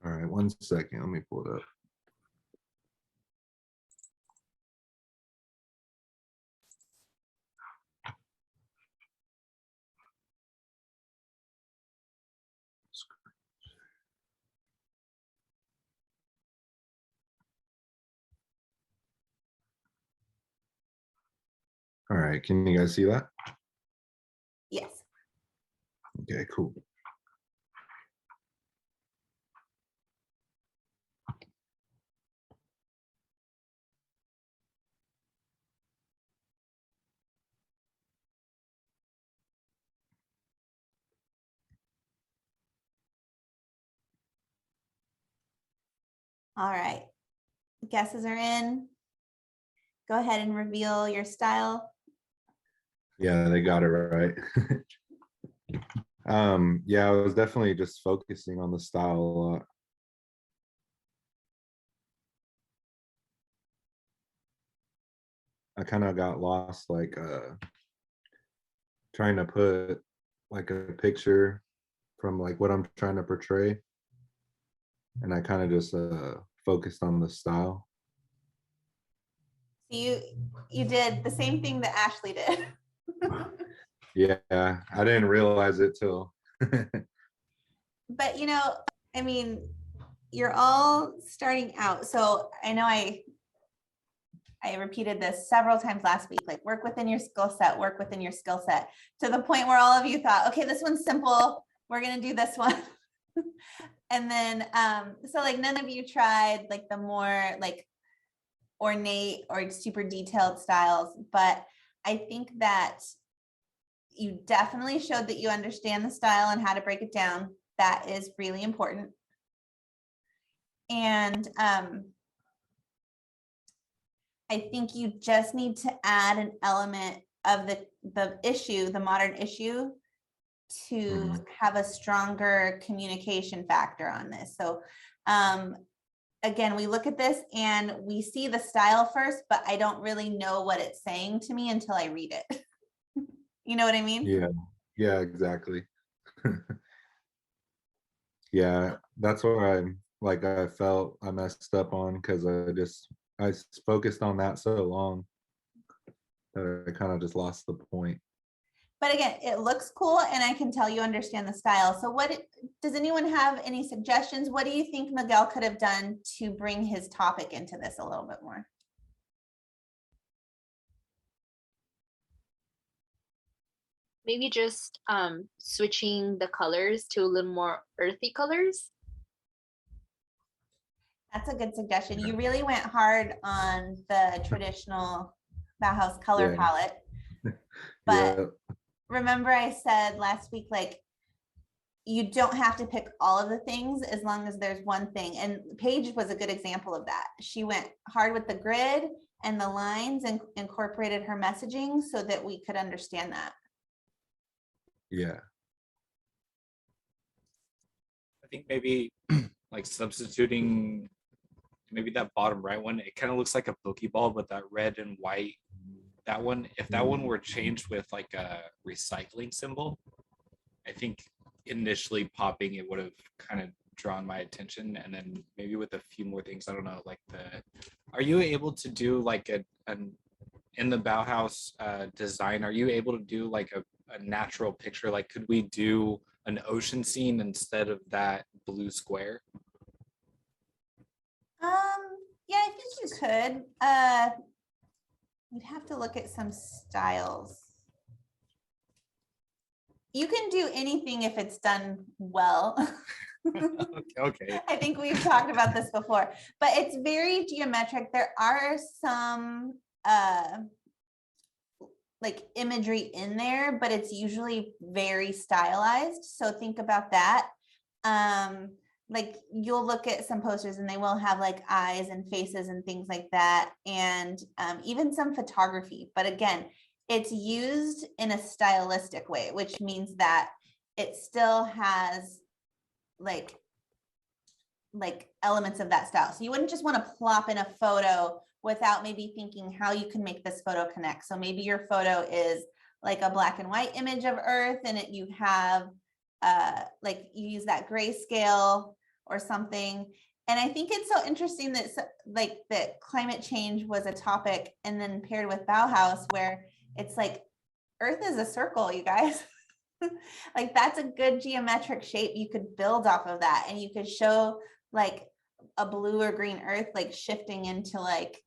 All right, 1 second. Let me pull it up. All right, can you guys see that? Yes. Okay, cool. All right. Guesses are in. Go ahead and reveal your style. Yeah, they got it right. Yeah, I was definitely just focusing on the style a lot. I kind of got lost, like trying to put like a picture from like what I'm trying to portray, and I kind of just focused on the style. You did the same thing that Ashley did. Yeah, I didn't realize it till. But I mean, you're all starting out. So I know I repeated this several times last week, like work within your skill set, work within your skill set, to the point where all of you thought, okay, this one's simple, we're gonna do this one. And then so like none of you tried like the more like ornate or super detailed styles, but I think that you definitely showed that you understand the style and how to break it down. That is really important. And I think you just need to add an element of the issue, the modern issue, to have a stronger communication factor on this. So again, we look at this and we see the style first, but I don't really know what it's saying to me until I read it. You know what I mean? Yeah, exactly. Yeah, that's where I felt I messed up on, because I focused on that so long that I kind of just lost the point. But again, it looks cool and I can tell you understand the style. So does anyone have any suggestions? What do you think Miguel could have done to bring his topic into this a little bit more? Maybe just switching the colors to a little more earthy colors. That's a good suggestion. You really went hard on the traditional Bauhaus color palette. But remember I said last week, like, you don't have to pick all of the things as long as there's one thing. And Paige was a good example of that. She went hard with the grid and the lines and incorporated her messaging so that we could understand that. Yeah. I think maybe like substituting maybe that bottom right one, it kind of looks like a Pokeball, but that red and white, that one, if that one were changed with like a recycling symbol, I think initially popping it would have kind of drawn my attention. And then maybe with a few more things, I don't know, like are you able to do like an in the Bauhaus design, are you able to do like a natural picture? Like, could we do an ocean scene instead of that blue square? Yeah, I think you could. You'd have to look at some styles. You can do anything if it's done well. Okay. I think we've talked about this before, but it's very geometric. There are some like imagery in there, but it's usually very stylized. So think about that. Like you'll look at some posters and they will have like eyes and faces and things like that. And even some photography, but again, it's used in a stylistic way, which means that it still has like elements of that style. So you wouldn't just want to plop in a photo without maybe thinking how you can make this photo connect. So maybe your photo is like a black and white image of Earth and you have like you use that grayscale or something. And I think it's so interesting that like that climate change was a topic and then paired with Bauhaus, where it's like Earth is a circle, you guys. Like that's a good geometric shape. You could build off of that and you could show like a blue or green Earth like shifting into like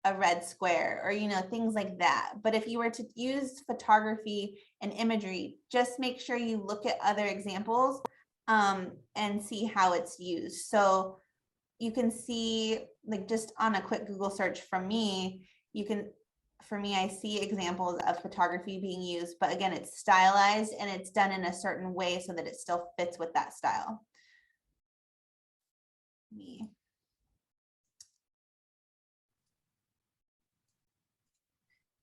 a red square or, you know, things like that. But if you were to use photography and imagery, just make sure you look at other examples and see how it's used. So you can see like just on a quick Google search from me, for me, I see examples of photography being used, but again, it's stylized and it's done in a certain way so that it still fits with that style.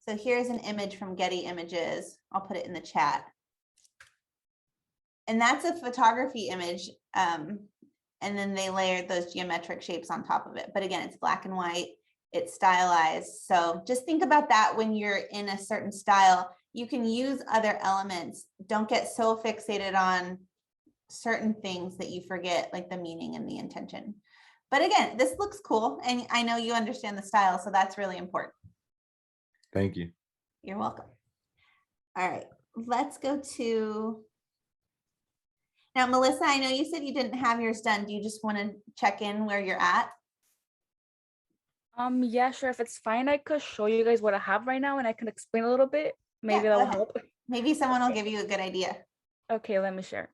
So here's an image from Getty Images. I'll put it in the chat. And that's a photography image. And then they layered those geometric shapes on top of it. But again, it's black and white, it's stylized. So just think about that when you're in a certain style. You can use other elements. Don't get so fixated on certain things that you forget like the meaning and the intention. But again, this looks cool. And I know you understand the style, so that's really important. Thank you. You're welcome. All right, let's go to, now, Melissa, I know you said you didn't have yours done. Do you just want to check in where you're at? Yeah, sure. If it's fine, I could show you guys what I have right now and I can explain a little bit. Maybe Yeah, that'll go ahead. help. Maybe someone will give you a good idea. Okay, let me share.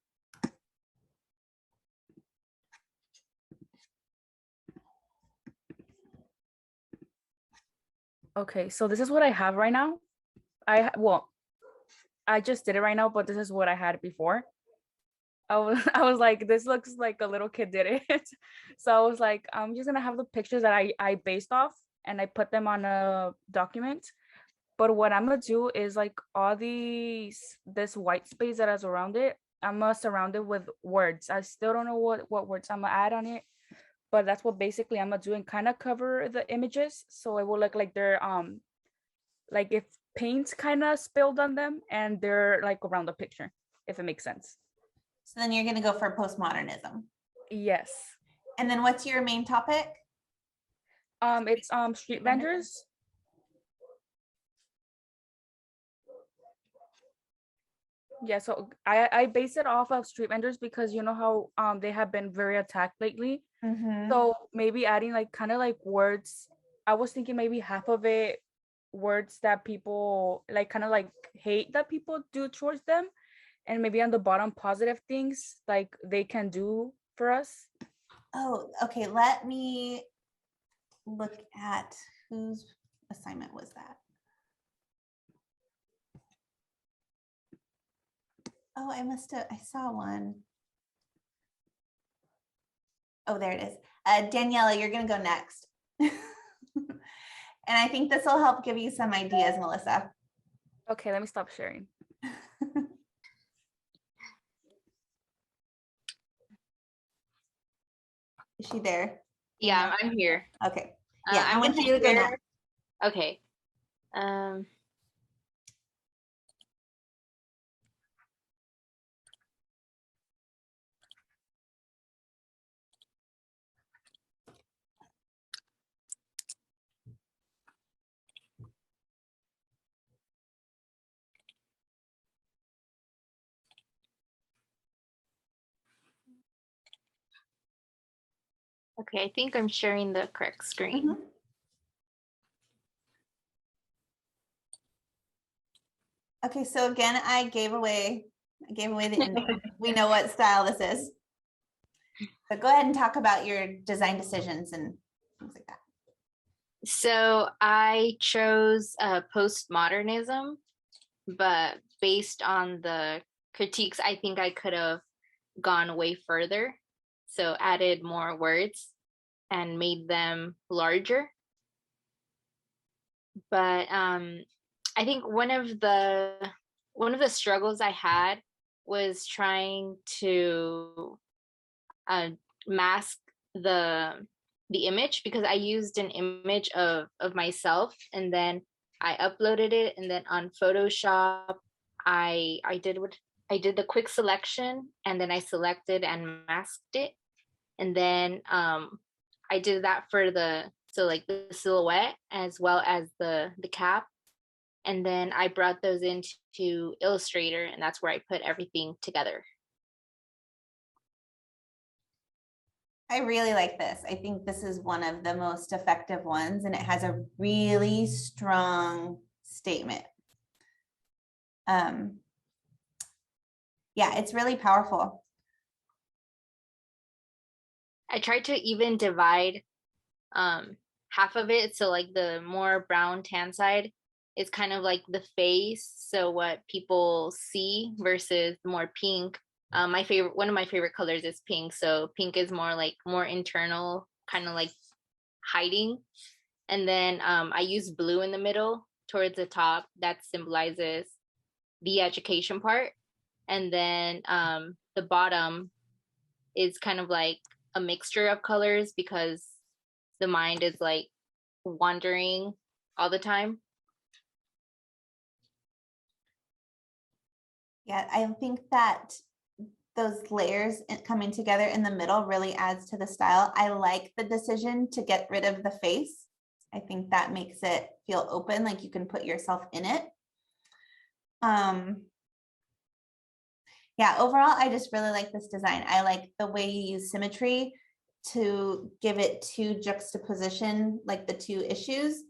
Okay, so this is what I have right now. Well, I just did it right now, but this is what I had before. I was like, this looks like a little kid did it. So I was like, I'm just gonna have the pictures that I based off and I put them on a document. But what I'm gonna do is like all this white space that is around it, I'm gonna surround it with words. I still don't know what words I'm gonna add on it, but that's what basically I'm gonna do and kind of cover the images so it will look like they're like if paint kind of spilled on them and they're like around the picture, if it makes sense. So then you're going to go for postmodernism. Yes. And then what's your main topic? It's street vendors. Yeah, so I base it off of street vendors because you know how they have been very attacked lately. So maybe adding like kind of like words. I was thinking maybe half of it words that people like kind of like hate that people do towards them, and maybe on the bottom positive things like they can do for us. Oh, okay. Let me look at whose assignment was that. Oh, I saw one. Oh, there it is. Daniela, you're going to go next. And I think this will help give you some ideas, Melissa. Okay, let me stop sharing. Is she there? Yeah, I'm here. Okay. Yeah, I want gonna you to go share- next. Okay. Okay, I think I'm sharing the correct screen. Okay, so again, I gave away the ending. We know what style this is. But go ahead and talk about your design decisions and things like that. So I chose postmodernism, but based on the critiques, I think I could have gone way further. So added more words and made them larger. But I think one of the struggles I had was trying to mask the image, because I used an image of myself and then I uploaded it, and then on Photoshop I did the quick selection, and then I selected and masked it, and then I did that for the silhouette as well as the cap, and then I brought those into Illustrator, and that's where I put everything together. I really like this. I think this is one of the most effective ones, and it has a really strong statement. Yeah, it's really powerful. I tried to even divide half of it. So like the more brown tan side is kind of like the face. So what people see versus more pink. One of my favorite colors is pink. So pink is more internal, kind of like hiding. And then I use blue in the middle towards the top. That symbolizes the education part. And then the bottom is kind of like a mixture of colors because the mind is like wandering all the time. Yeah, I think that those layers coming together in the middle really adds to the style. I like the decision to get rid of the face. I think that makes it feel open, like you can put yourself in it. Yeah, overall, I just really like this design. I like the way you use symmetry to give it two juxtaposition, like the two issues,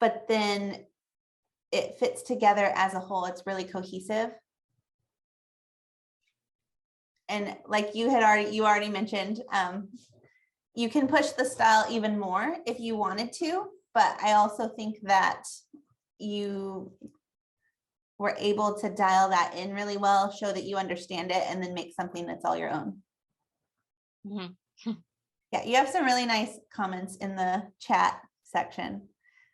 but then it fits together as a whole. It's really cohesive. And like you already mentioned, you can push the style even more if you wanted to. but I also think that you were able to dial that in really well, show that you understand it, and then make something that's all your own. Yeah, you have some really nice comments in the chat section,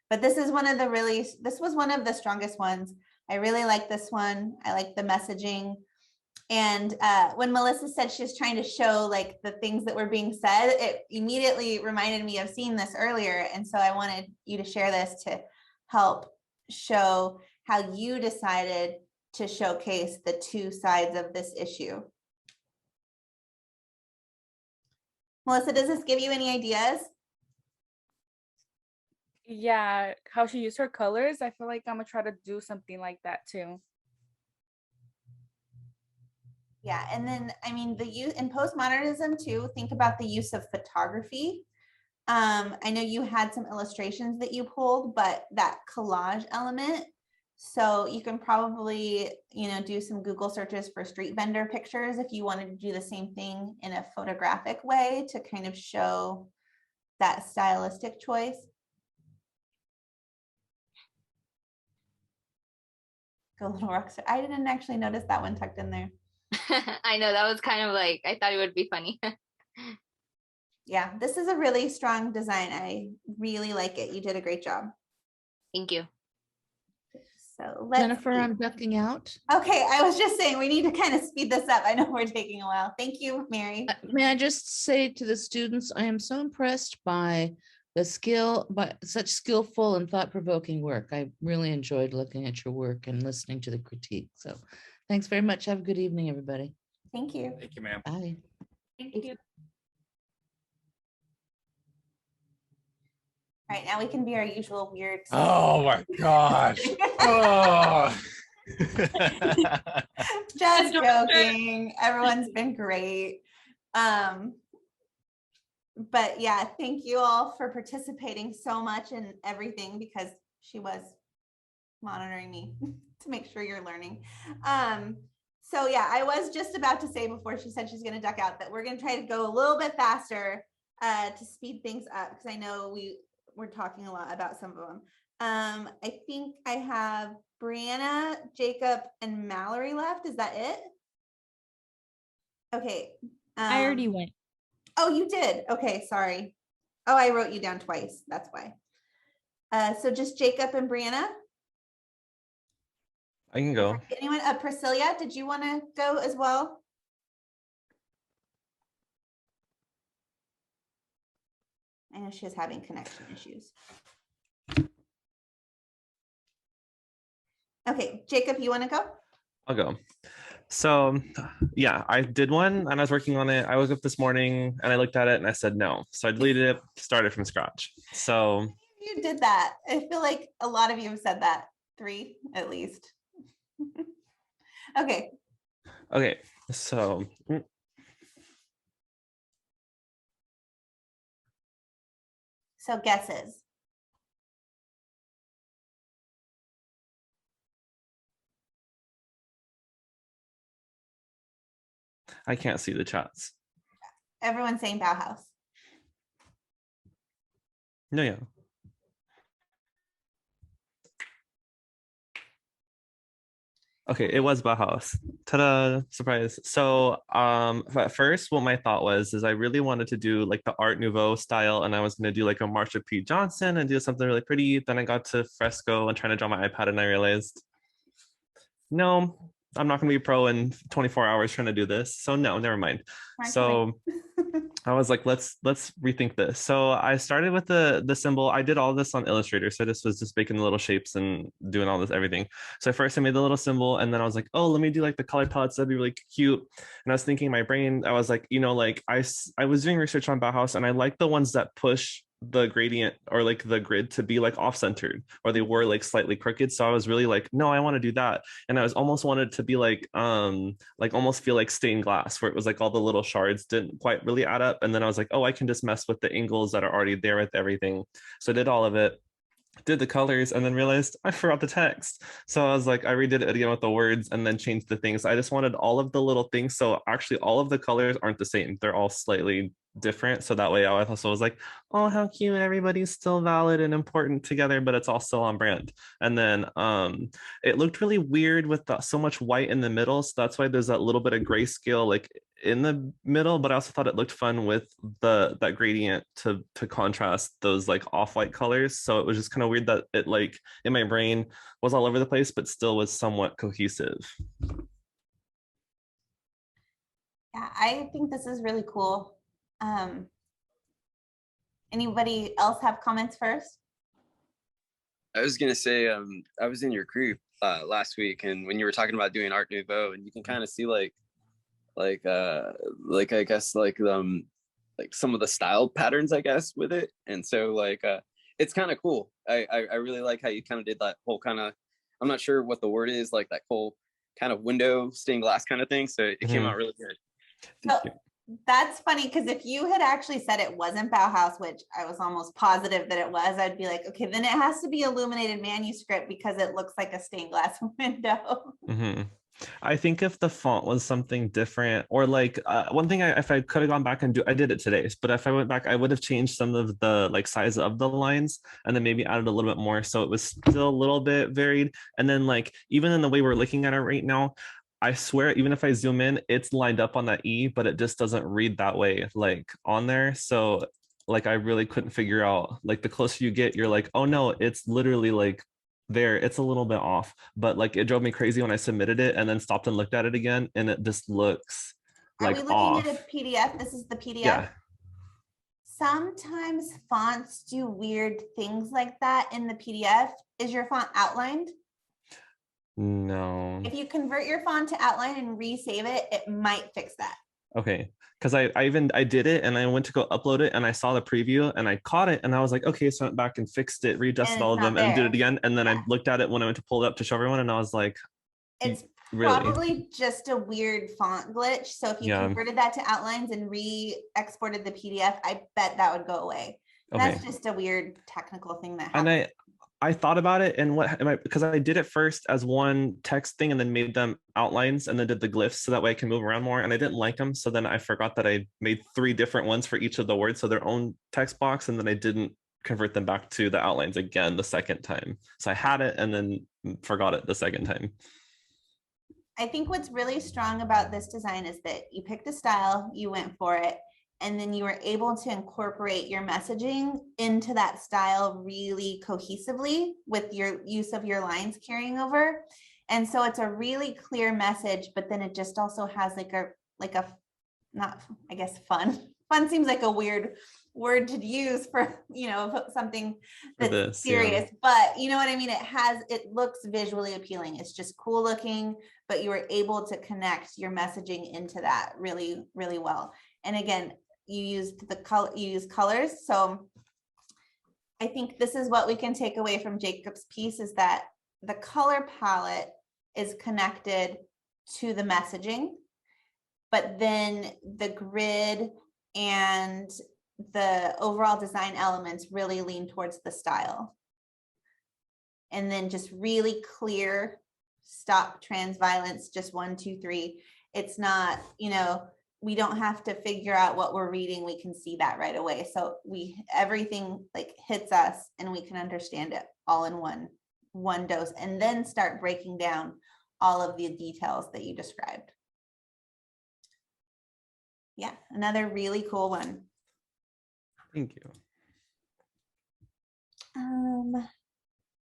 but this was one of the strongest ones. I really like this one. I like the messaging. And when Melissa said she was trying to show like the things that were being said, it immediately reminded me of seeing this earlier. And so I wanted you to share this to help show how you decided to showcase the two sides of this issue. Melissa, does this give you any ideas? Yeah, how she used her colors. I feel like I'm gonna try to do something like that too. Yeah, and then I mean the use in postmodernism too, think about the use of photography. I know you had some illustrations that you pulled, but that collage element. So you can probably, do some Google searches for street vendor pictures if you wanted to do the same thing in a photographic way to kind of show that stylistic choice. Go Little Rockstar. I didn't actually notice that one tucked in there. I know, that was kind of like, I thought it would be funny. Yeah, this is a really strong design. I really like it. You did a great job. Thank you. So let's Jennifer, see. I'm ducking out. Okay, I was just saying we need to kind of speed this up. I know we're taking a while. Thank you, Mary. May I just say to the students, I am so impressed by such skillful and thought-provoking work. I really enjoyed looking at your work and listening to the critique. So thanks very much. Have a good evening, everybody. Thank you. Thank you, ma'am. Bye. Thank you. All right, now we can be our usual weird. Oh my gosh. Oh. Just joking. Everyone's been great. But yeah, thank you all for participating so much in everything, because she was monitoring me to make sure you're learning. So yeah, I was just about to say before she said she's going to duck out that we're going to try to go a little bit faster to speed things up, because I know we're talking a lot about some of them. I think I have Brianna, Jacob, and Mallory left. Is that it? Okay. I already went. Oh, you did. Okay, sorry. Oh, I wrote you down twice. That's why. So just Jacob and Brianna. I can go. Anyone? Priscilla, did you want to go as well? I know she was having connection issues. Okay, Jacob, you want to go? I'll go. So yeah, I did one and I was working on it. I woke up this morning and I looked at it and I said no. So I deleted it, started from scratch. So you did that. I feel like a lot of you have said that. 3 at least. Okay. Okay, so So guesses. I can't see the chats. Everyone's saying Bauhaus. No, yeah. Okay, it was Bauhaus. Ta-da, surprise. So at first what my thought was is I really wanted to do like the Art Nouveau style, and I was gonna do like a Marsha P. Johnson and do something really pretty. Then I got to fresco and trying to draw my iPad and I realized, no, I'm not gonna be pro in 24 hours trying to do this. So no, never mind. So I was like, let's rethink this. So I started with the symbol. I did all this on Illustrator. So this was just making the little shapes and doing all this, everything. So first I made the little symbol and then I was like, oh, let me do like the color palettes. That'd be really cute. And I was thinking in my brain, I was like, like I was doing research on Bauhaus and I like the ones that push the gradient or like the grid to be like off-centered, or they were like slightly crooked. So I was really like, no, I want to do that. And I was almost wanted to be like almost feel like stained glass, where it was like all the little shards didn't quite really add up. And then I was like, oh, I can just mess with the angles that are already there with everything. So I did all of it, did the colors, and then realized I forgot the text. So I was like, I redid it again with the words and then changed the things. I just wanted all of the little things. So actually all of the colors aren't the same. They're all slightly different. So that way I also was like, oh, how cute, everybody's still valid and important together, but it's all still on brand. And then it looked really weird with so much white in the middle. So that's why there's that little bit of grayscale like in the middle, but I also thought it looked fun with that gradient to contrast those like off-white colors. So it was just kind of weird that it like in my brain was all over the place, but still was somewhat cohesive. Yeah, I think this is really cool. Anybody else have comments first? I was gonna say, I was in your group last week, and when you were talking about doing Art Nouveau, and you can kind of see like I guess like some of the style patterns, I guess, with it, and so like it's kind of cool. I really like how you kind of did that whole kind of, I'm not sure what the word is, like that whole kind of window stained glass kind of thing. So it came out really good. So that's funny, because if you had actually said it wasn't Bauhaus, which I was almost positive that it was, I'd be like, okay, then it has to be illuminated manuscript because it looks like a stained glass window. I think if the font was something different, or like one thing, if I could have gone back and I did it today, but if I went back, I would have changed some of the like size of the lines and then maybe added a little bit more. So it was still a little bit varied. And then like, even in the way we're looking at it right now, I swear, even if I zoom in, it's lined up on that E, but it just doesn't read that way, like on there. So like, I really couldn't figure out, like the closer you get, you're like, oh no, it's literally like there, it's a little bit off, but like it drove me crazy when I submitted it and then stopped and looked at it again, and it just looks like Are we looking at a PDF? This is the PDF? Yeah. Sometimes fonts do weird things like that in the PDF. Is your font outlined? No. If you convert your font to outline and resave it, it might fix that. Okay. Because I did it and I went to go upload it and I saw the preview and I caught it and I was like, okay, so I went back and fixed it, readjusted all of them and did it again. And then I looked at it when I went to pull it up to show everyone and I was like, it's really? Probably just a weird font glitch. So if you converted that to outlines and re-exported the PDF, I bet that would go away. Okay. That's just a weird technical thing that happens. And I thought about it, and because I did it first as one text thing and then made them outlines and then did the glyphs so that way I can move around more, and I didn't like them. So then I forgot that I made 3 different ones for each of the words, so their own text box, and then I didn't convert them back to the outlines again the second time. So I had it and then forgot it the second time. I think what's really strong about this design is that you picked a style, you went for it, and then you were able to incorporate your messaging into that style really cohesively with your use of your lines carrying over. And so it's a really clear message, but then it just also has like a not, I guess, fun. Fun seems like a weird word to use for, something that's serious, but you know what I mean? It looks visually appealing. It's just cool looking, but you were able to connect your messaging into that really, really well. And again, you use colors. So I think this is what we can take away from Jacob's piece, is that the color palette is connected to the messaging, but then the grid and the overall design elements really lean towards the style. And then just really clear, stop trans violence, just 1, 2, 3. It's not, we don't have to figure out what we're reading. We can see that right away. So everything like hits us and we can understand it all in one dose, and then start breaking down all of the details that you described. Yeah, another really cool one. Thank you.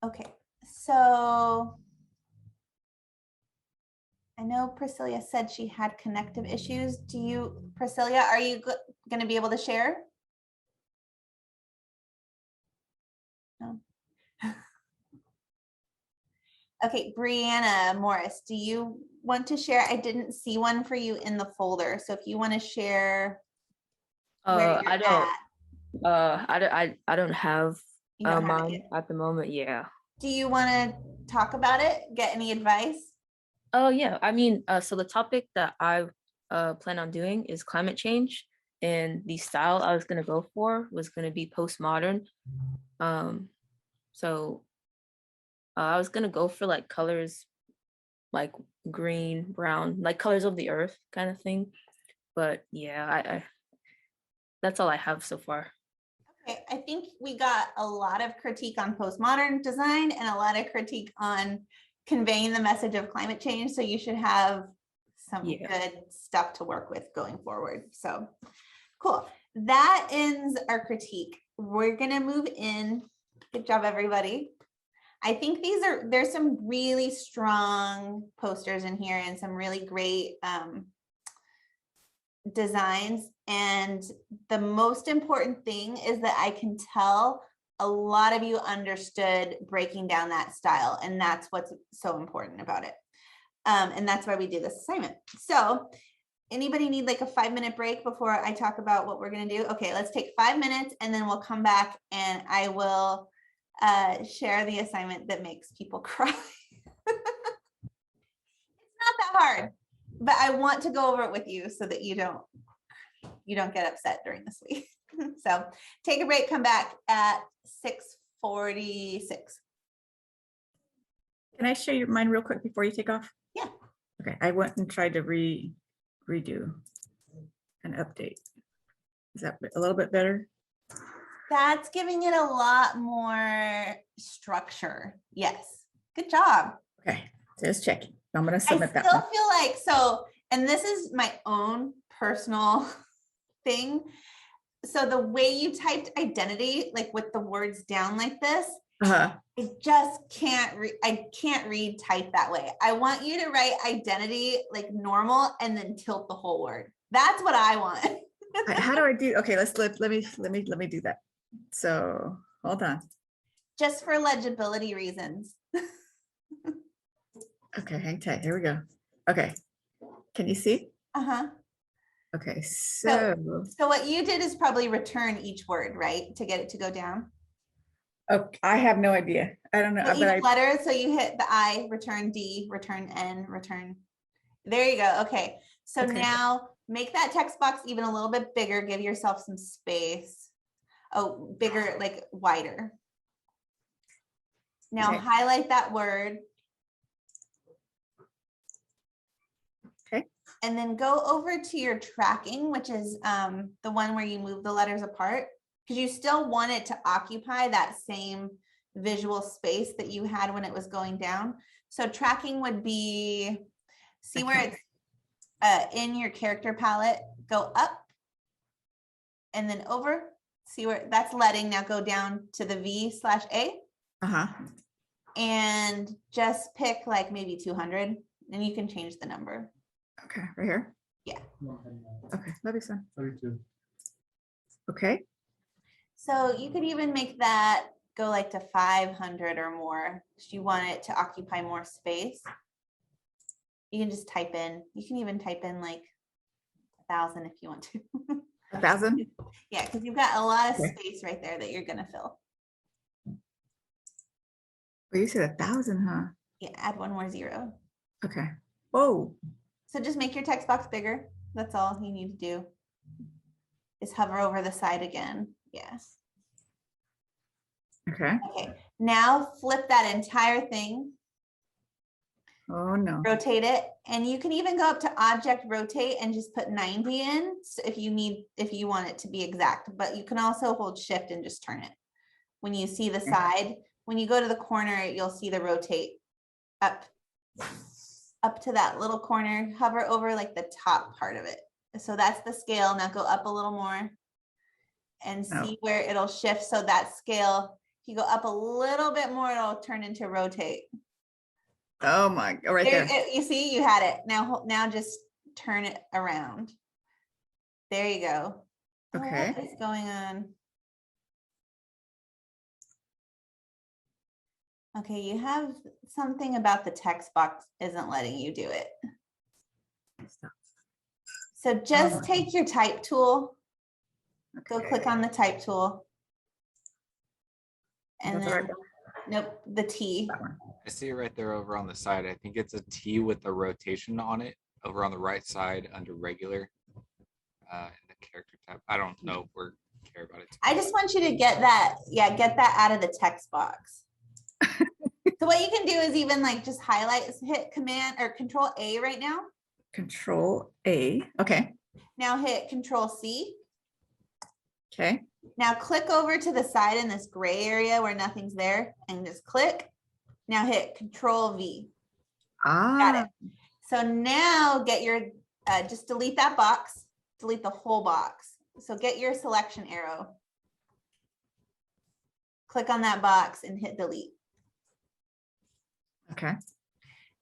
Okay, so I know Priscilla said she had connective issues. Priscilla, are you going to be able to share? No. Okay, Brianna Morris, do you want to share? I didn't see one for you in the folder, so if you want to share where you're at. I don't have mine at the moment. Yeah. Do you want to talk about it? Get any advice? Oh yeah. I mean, so the topic that I plan on doing is climate change, and the style I was gonna go for was gonna be postmodern. So I was gonna go for like colors like green, brown, like colors of the earth kind of thing. But yeah, that's all I have so far. Okay, I think we got a lot of critique on postmodern design and a lot of critique on conveying the message of climate change. So you should have some good stuff to work with going forward. So cool. That ends our critique. We're gonna move in. Good job, everybody. I think there's some really strong posters in here and some really great designs. And the most important thing is that I can tell a lot of you understood breaking down that style, and that's what's so important about it. And that's why we do this assignment. So anybody need like a 5-minute break before I talk about what we're going to do? Okay, let's take 5 minutes and then we'll come back and I will share the assignment that makes people cry. It's not that hard, but I want to go over it with you so that you don't get upset during this week. So take a break, come back at 6:46. Can I share mine real quick before you take off? Yeah. Okay, I went and tried to redo an update. Is that a little bit better? That's giving it a lot more structure. Yes. Good job. Okay, just checking. I'm going to I submit that still one. feel like, so, and this is my own personal thing. So the way you typed identity, like with the words down like this, I just can't read type that way. I want you to write identity like normal and then tilt the whole word. That's what I want. How do I do? Okay, let me do that. So hold on. Just for legibility reasons. Okay, hang tight. Here we go. Okay, can you see? Uh-huh. Okay, so what you did is probably return each word, right? To get it to go down. okay, I have no idea. I don't know. So each letter, so you hit the I, return D, return N, return. There you go. Okay. So now make that text box even a little bit bigger. Give yourself some space. Oh, bigger, like wider. Now highlight that word. Okay. And then go over to your tracking, which is the one where you move the letters apart, because you still want it to occupy that same visual space that you had when it was going down. So tracking would be, see where it's in your character palette, go up and then over. See where that's letting, now go down to the V/A. And just pick like maybe 200 and you can change the number. Okay, right here. Yeah. Okay, love you, son. 32. Okay. So you could even make that go like to 500 or more if you want it to occupy more space. You can just type in, you can even type in like 1,000 if you want to. 1,000? Yeah, because you've got a lot of space right there that you're gonna fill. Well, you said 1,000, huh? Yeah, add one more zero. Okay. Whoa. So just make your text box bigger. That's all you need to do. Is hover over the side again. Yes. Okay. Okay. Now flip that entire thing. Oh no. Rotate it, and you can even go up to object rotate and just put 90 in if you want it to be exact, but you can also hold shift and just turn it. When you see the side, when you go to the corner, you'll see the rotate up to that little corner, hover over like the top part of it. So that's the scale. Now go up a little more and see where it'll shift. So that scale, if you go up a little bit more, it'll turn into rotate. Oh my, right there. You see, you had it. Now just turn it around. There you go. Okay. What is going on? Okay, you have something about the text box isn't letting you do it. So just take your type tool. Go click on the type tool. And then, nope, the T. I see it right there over on the side. I think it's a T with the rotation on it over on the right side under regular in the character tab. I don't know if we care about it. I just want you to get that, get that out of the text box. So what you can do is even like just highlight, hit Command or Control A right now. Control A. Okay. Now hit Control C. Okay. Now click over to the side in this gray area where nothing's there and just click. Now hit Control V. Got it. So now get your, just delete that box, delete the whole box. So get your selection arrow. Click on that box and hit delete. Okay.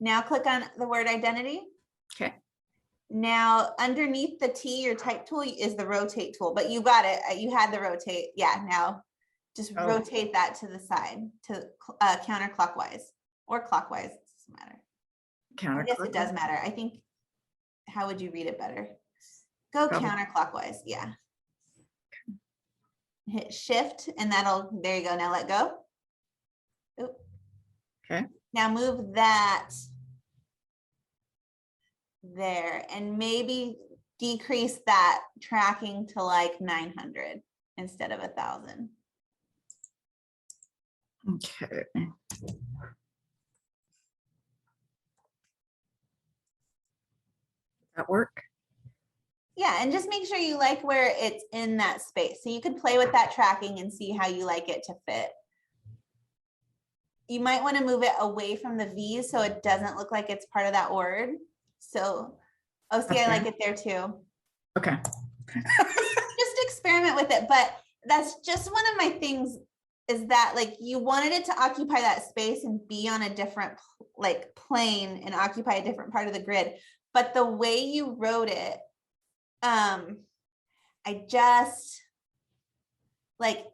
Now click on the word identity. Okay. Now underneath the T, your type tool is the rotate tool, but you got it. You had the rotate. Yeah, now just rotate that to the side, to counterclockwise or clockwise. It doesn't matter. I guess it does matter. I think, how would you read it better? Go counterclockwise. Yeah. Hit shift and that'll, there you go. Now let go. Oop. Okay. Now move that there and maybe decrease that tracking to like 900 instead of 1,000. Okay. That work? Yeah, and just make sure you like where it's in that space. So you could play with that tracking and see how you like it to fit. You might want to move it away from the V's so it doesn't look like it's part of that word. So, oh, see, I like it there too. Okay. Just experiment with it. But that's just one of my things is that like you wanted it to occupy that space and be on a different like plane and occupy a different part of the grid. But the way you wrote it, I just like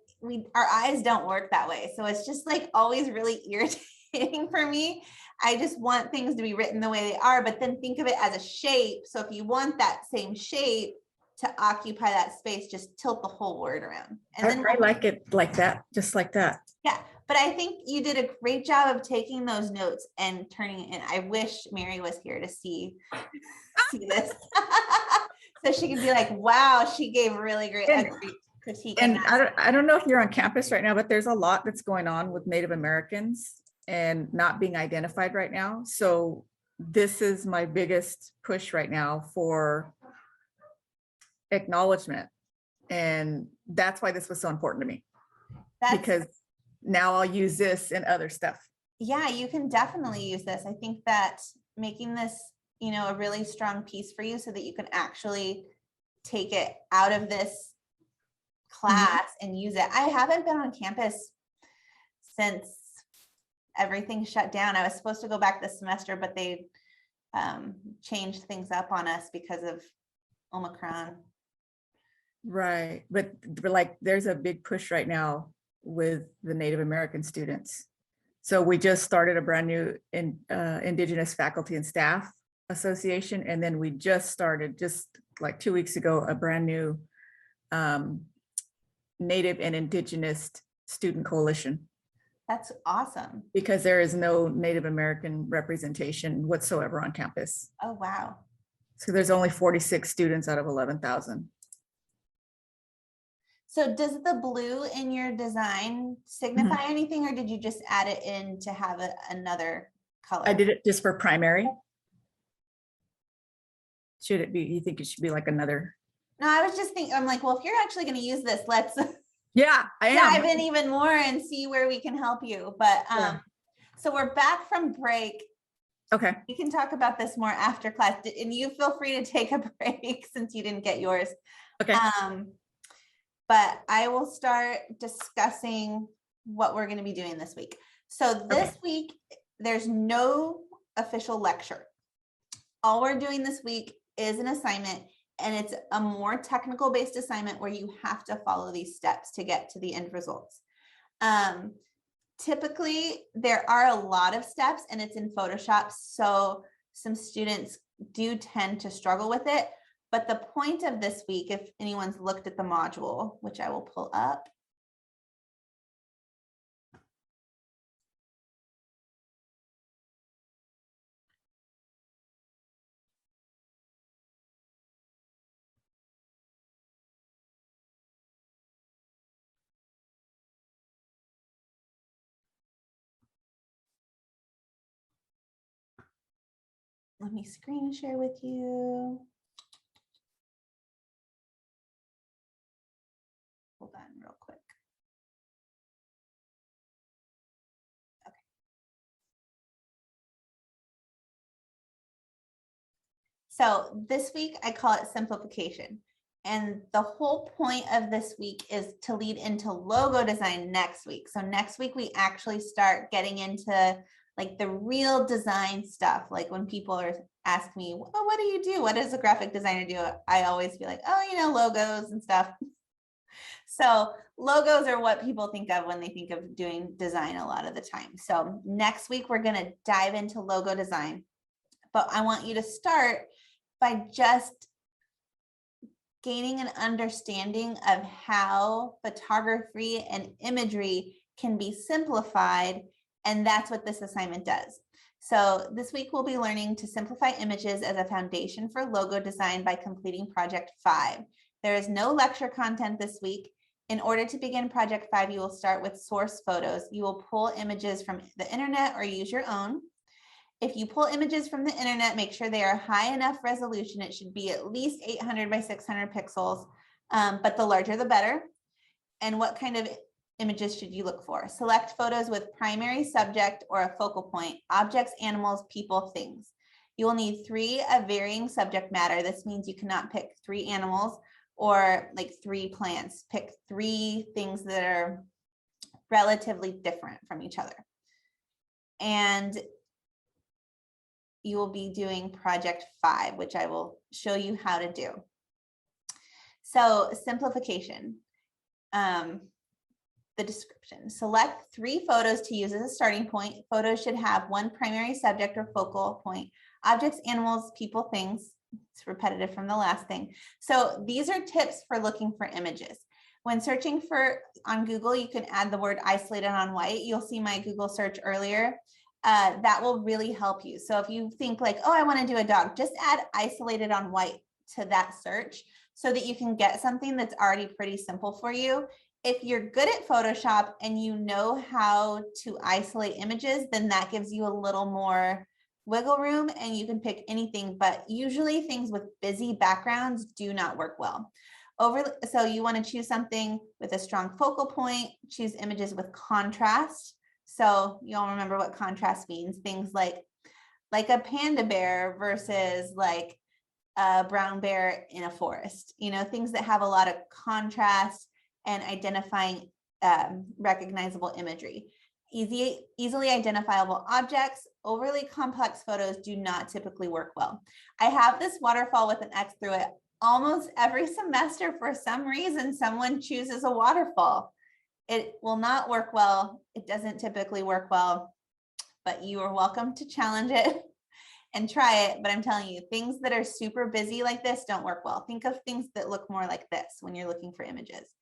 our eyes don't work that way. So it's just like always really irritating for me. I just want things to be written the way they are, but then think of it as a shape. So if you want that same shape to occupy that space, just tilt the whole word around. And then I like it like that, just like that. Yeah, but I think you did a great job of taking those notes and turning it in. I wish Mary was here to see this. So she could be like, wow, she gave really great, a great critique. And I don't know if you're on campus right now, but there's a lot that's going on with Native Americans and not being identified right now. So this is my biggest push right now for acknowledgement. And that's why this was so important to me. Because now I'll use this in other stuff. Yeah, you can definitely use this. I think that making this, you know, a really strong piece for you so that you can actually take it out of this class and use it. I haven't been on campus since everything shut down. I was supposed to go back this semester, but they changed things up on us because of Omicron. Right. But like there's a big push right now with the Native American students. So we just started a brand new Indigenous Faculty and Staff Association. And then we just started just like 2 weeks ago, a brand new Native and Indigenous Student Coalition. That's awesome. Because there is no Native American representation whatsoever on campus. Oh, wow. So there's only 46 students out of 11,000. So does the blue in your design signify anything, or did you just add it in to have another color? I did it just for primary. Should it be, you think it should be like another? No, I was just thinking, I'm like, well, if you're actually going to use this, let's yeah, I am. dive in even more and see where we can help you. But so we're back from break. Okay. We can talk about this more after class, and you feel free to take a break since you didn't get yours. Okay. But I will start discussing what we're going to be doing this week. So this week, there's no official lecture. All we're doing this week is an assignment, and it's a more technical based assignment where you have to follow these steps to get to the end results. Typically, there are a lot of steps, and it's in Photoshop, so some students do tend to struggle with it. But the point of this week, if anyone's looked at the module, which I will pull up. Let me screen share with you. So this week I call it simplification. And the whole point of this week is to lead into logo design next week. So next week we actually start getting into like the real design stuff. Like when people ask me, well, what do you do? What does a graphic designer do? I always be like, oh, logos and stuff. So logos are what people think of when they think of doing design a lot of the time. So next week we're going to dive into logo design. But I want you to start by just gaining an understanding of how photography and imagery can be simplified. And that's what this assignment does. So this week we'll be learning to simplify images as a foundation for logo design by completing Project 5. There is no lecture content this week. In order to begin Project 5, you will start with source photos. You will pull images from the internet or use your own. If you pull images from the internet, make sure they are high enough resolution. It should be at least 800 by 600 pixels, but the larger the better. And what kind of images should you look for? Select photos with primary subject or a focal point: objects, animals, people, things. You will need 3 of varying subject matter. This means you cannot pick 3 animals or like 3 plants. Pick 3 things that are relatively different from each other. And you will be doing Project 5, which I will show you how to do. So simplification. The description. Select 3 photos to use as a starting point. Photos should have 1 primary subject or focal point: objects, animals, people, things. It's repetitive from the last thing. So these are tips for looking for images. When searching on Google, you can add the word isolated on white. You'll see my Google search earlier. That will really help you. So if you think like, oh, I want to do a dog, just add isolated on white to that search so that you can get something that's already pretty simple for you. If you're good at Photoshop and you know how to isolate images, then that gives you a little more wiggle room and you can pick anything, but usually things with busy backgrounds do not work well. So you want to choose something with a strong focal point, choose images with contrast. So you all remember what contrast means. Things like a panda bear versus like a brown bear in a forest, things that have a lot of contrast and identifying recognizable imagery. Easily identifiable objects. Overly complex photos do not typically work well. I have this waterfall with an X through it. Almost every semester, for some reason, someone chooses a waterfall. It will not work well. It doesn't typically work well, but you are welcome to challenge it and try it. But I'm telling you, things that are super busy like this don't work well. Think of things that look more like this when you're looking for images.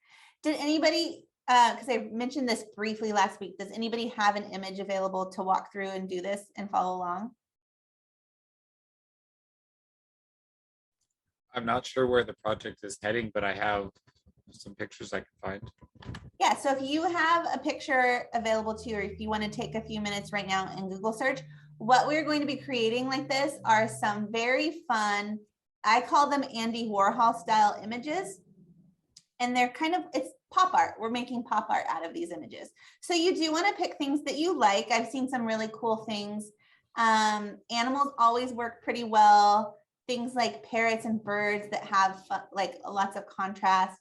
Did anybody, because I mentioned this briefly last week, does anybody have an image available to walk through and do this and follow along? I'm not sure where the project is heading, but I have some pictures I can find. Yeah, so if you have a picture available to you, or if you want to take a few minutes right now and Google search, what we're going to be creating like this are some very fun, I call them Andy Warhol style images. And they're it's pop art. We're making pop art out of these images. So you do want to pick things that you like. I've seen some really cool things. Animals always work pretty well. Things like parrots and birds that have like lots of contrast.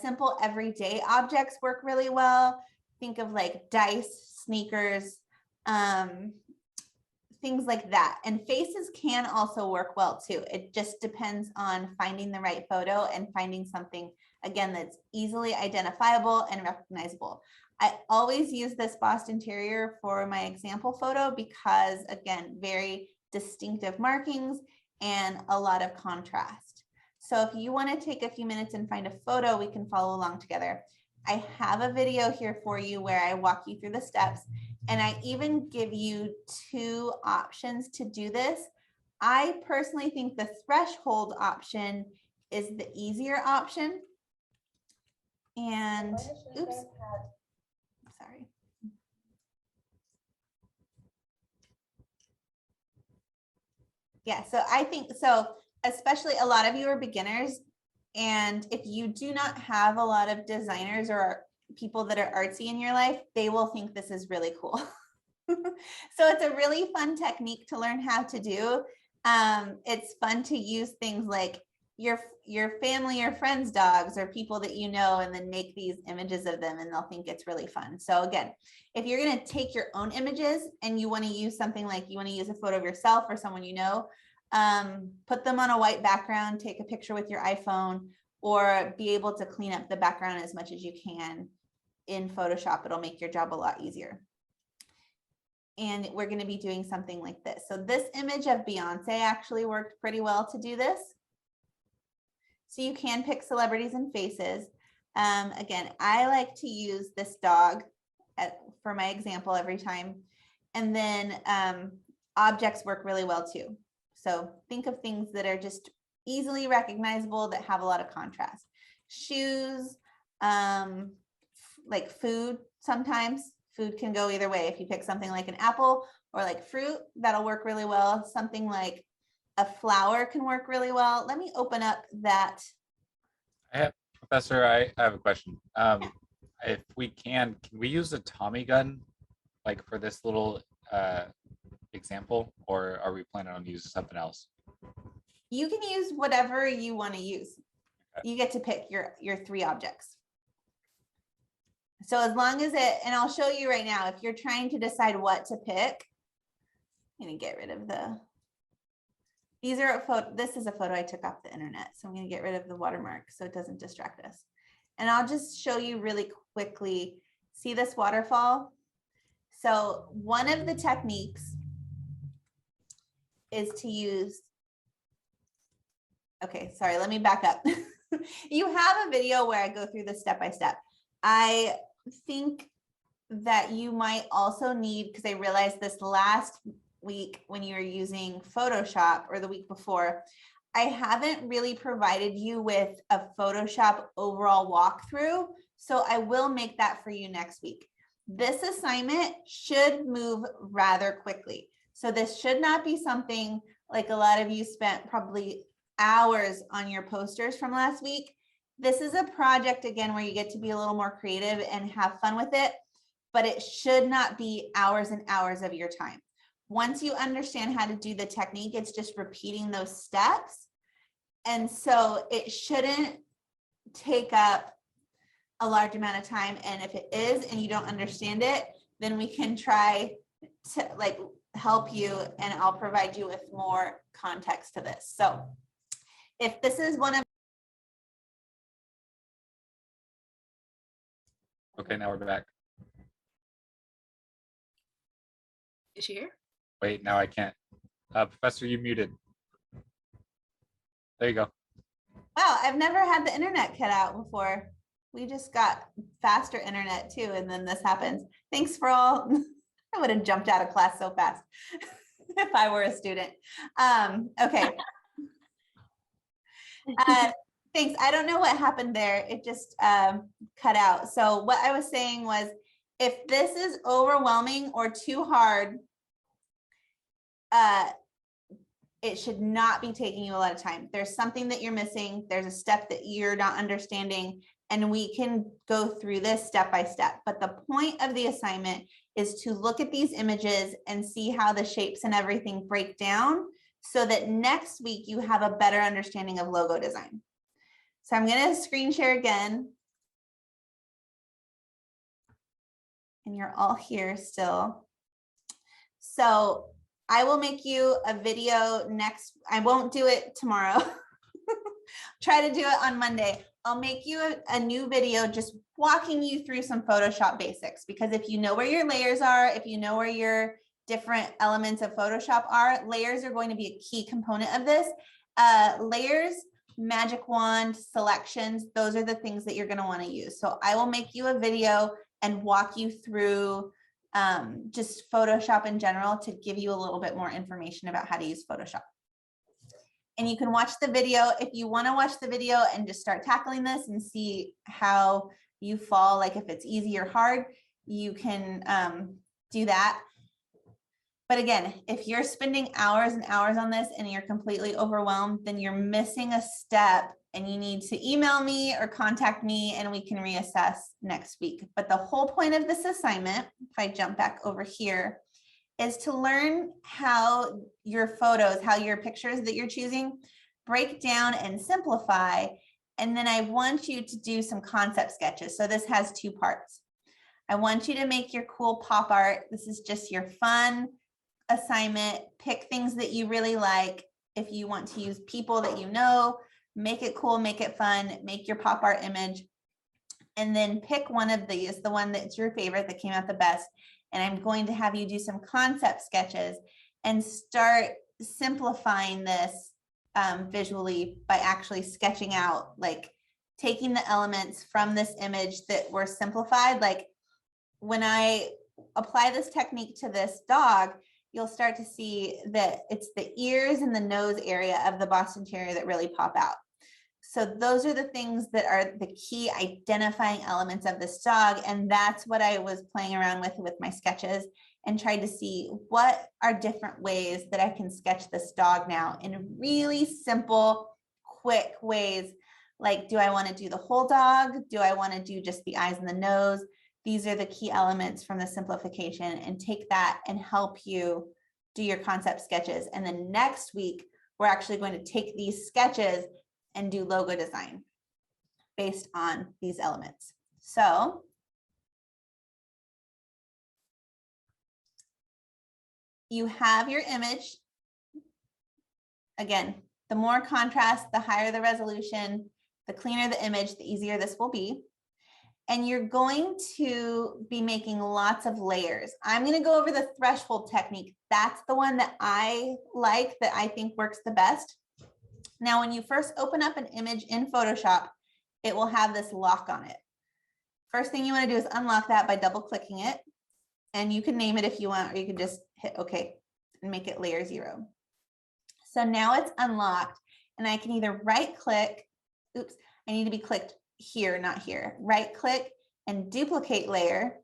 Simple everyday objects work really well. Think of like dice, sneakers, things like that. And faces can also work well too. It just depends on finding the right photo and finding something, again, that's easily identifiable and recognizable. I always use this Boston Terrier for my example photo because, again, very distinctive markings and a lot of contrast. So if you want to take a few minutes and find a photo, we can follow along together. I have a video here for you where I walk you through the steps, and I even give you 2 options to do this. I personally think the threshold option is the easier option. And oops, sorry. Yeah, so I think so, especially a lot of you are beginners. And if you do not have a lot of designers or people that are artsy in your life, they will think this is really cool. So it's a really fun technique to learn how to do. It's fun to use things like your family or friends' dogs or people that you know, and then make these images of them, and they'll think it's really fun. So again, if you're going to take your own images and you want to use something like you want to use a photo of yourself or someone you know, put them on a white background, take a picture with your iPhone, or be able to clean up the background as much as you can in Photoshop. It'll make your job a lot easier. And we're going to be doing something like this. So this image of Beyonce actually worked pretty well to do this. So you can pick celebrities and faces. Again, I like to use this dog for my example every time. And then objects work really well too. So think of things that are just easily recognizable that have a lot of contrast. Shoes, like food, sometimes food can go either way. If you pick something like an apple or like fruit, that'll work really well. Something like a flower can work really well. Let me open up that. Professor, I have a question. If we can we use a Tommy gun like for this little example, or are we planning on using something else? You can use whatever you want to use. You get to pick your 3 objects. So as long as and I'll show you right now, if you're trying to decide what to pick, I'm going to get rid of this is a photo I took off the internet. So I'm going to get rid of the watermark so it doesn't distract us. And I'll just show you really quickly. See this waterfall? So one of the techniques is to use, okay, sorry, let me back up. You have a video where I go through this step by step. I think that you might also need, because I realized this last week when you were using Photoshop, or the week before, I haven't really provided you with a Photoshop overall walkthrough. So I will make that for you next week. This assignment should move rather quickly. So this should not be something like a lot of you spent probably hours on your posters from last week. This is a project, again, where you get to be a little more creative and have fun with it, but it should not be hours and hours of your time. Once you understand how to do the technique, it's just repeating those steps. And so it shouldn't take up a large amount of time. And if it is, and you don't understand it, then we can try to like help you, and I'll provide you with more context to this. So if this is one of Okay, now we're back. Is she here? Wait, now I can't. Professor, you muted. There you go. Wow, I've never had the internet cut out before. We just got faster internet too, and then this happens. Thanks for all. I would have jumped out of class so fast if I were a student. Okay. Thanks. I don't know what happened there. It just cut out. So what I was saying was, if this is overwhelming or too hard, it should not be taking you a lot of time. There's something that you're missing. There's a step that you're not understanding, and we can go through this step by step. But the point of the assignment is to look at these images and see how the shapes and everything break down, so that next week you have a better understanding of logo design. So I'm going to screen share again. And you're all here still. So I will make you a video I won't do it tomorrow. Try to do it on Monday. I'll make you a new video just walking you through some Photoshop basics, because if you know where your layers are, if you know where your different elements of Photoshop are, layers are going to be a key component of this. Layers, magic wand, selections, those are the things that you're going to want to use. So I will make you a video and walk you through just Photoshop in general to give you a little bit more information about how to use Photoshop. And you can watch the video if you want to watch the video and just start tackling this and see how you fall, like if it's easy or hard, you can do that. But again, if you're spending hours and hours on this and you're completely overwhelmed, then you're missing a step, and you need to email me or contact me and we can reassess next week. But the whole point of this assignment, if I jump back over here, is to learn how your photos, how your pictures that you're choosing break down and simplify. And then I want you to do some concept sketches. So this has two parts. I want you to make your cool pop art. This is just your fun assignment. Pick things that you really like. If you want to use people that you know, make it cool, make it fun, make your pop art image. And then pick one of these, the one that's your favorite that came out the best. And I'm going to have you do some concept sketches and start simplifying this visually by actually sketching out, like taking the elements from this image that were simplified. Like when I apply this technique to this dog, you'll start to see that it's the ears and the nose area of the Boston Terrier that really pop out. So those are the things that are the key identifying elements of this dog. And that's what I was playing around with my sketches, and tried to see what are different ways that I can sketch this dog now in really simple, quick ways. Like, do I want to do the whole dog? Do I want to do just the eyes and the nose? These are the key elements from the simplification, and take that and help you do your concept sketches. And then next week, we're actually going to take these sketches and do logo design based on these elements. So you have your image. Again, the more contrast, the higher the resolution, the cleaner the image, the easier this will be. And you're going to be making lots of layers. I'm going to go over the threshold technique. That's the one that I like, that I think works the best. Now, when you first open up an image in Photoshop, it will have this lock on it. First thing you want to do is unlock that by double clicking it. And you can name it if you want, or you can just hit OK and make it layer 0. So now it's unlocked, and I can either right click, oops, I need to be clicked here, not here. Right click and duplicate layer.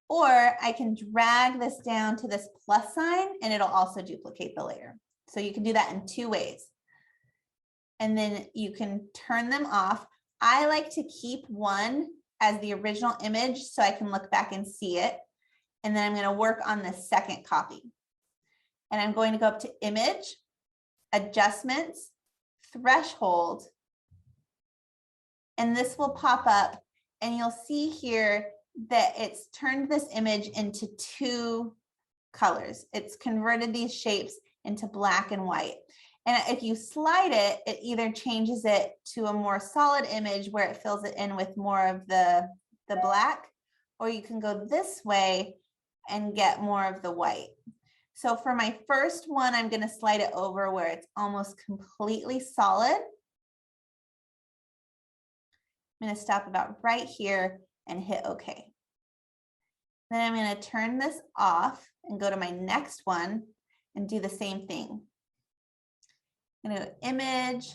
Or I can drag this down to this plus sign and it'll also duplicate the layer. So you can do that in two ways. And then you can turn them off. I like to keep one as the original image so I can look back and see it. And then I'm going to work on the second copy. And I'm going to go up to Image, Adjustments, Threshold. And this will pop up, and you'll see here that it's turned this image into two colors. It's converted these shapes into black and white. And if you slide it, it either changes it to a more solid image where it fills it in with more of the black, or you can go this way and get more of the white. So for my first one, I'm going to slide it over where it's almost completely solid. I'm going to stop about right here and hit OK. Then I'm going to turn this off and go to my next one and do the same thing. I'm going to image.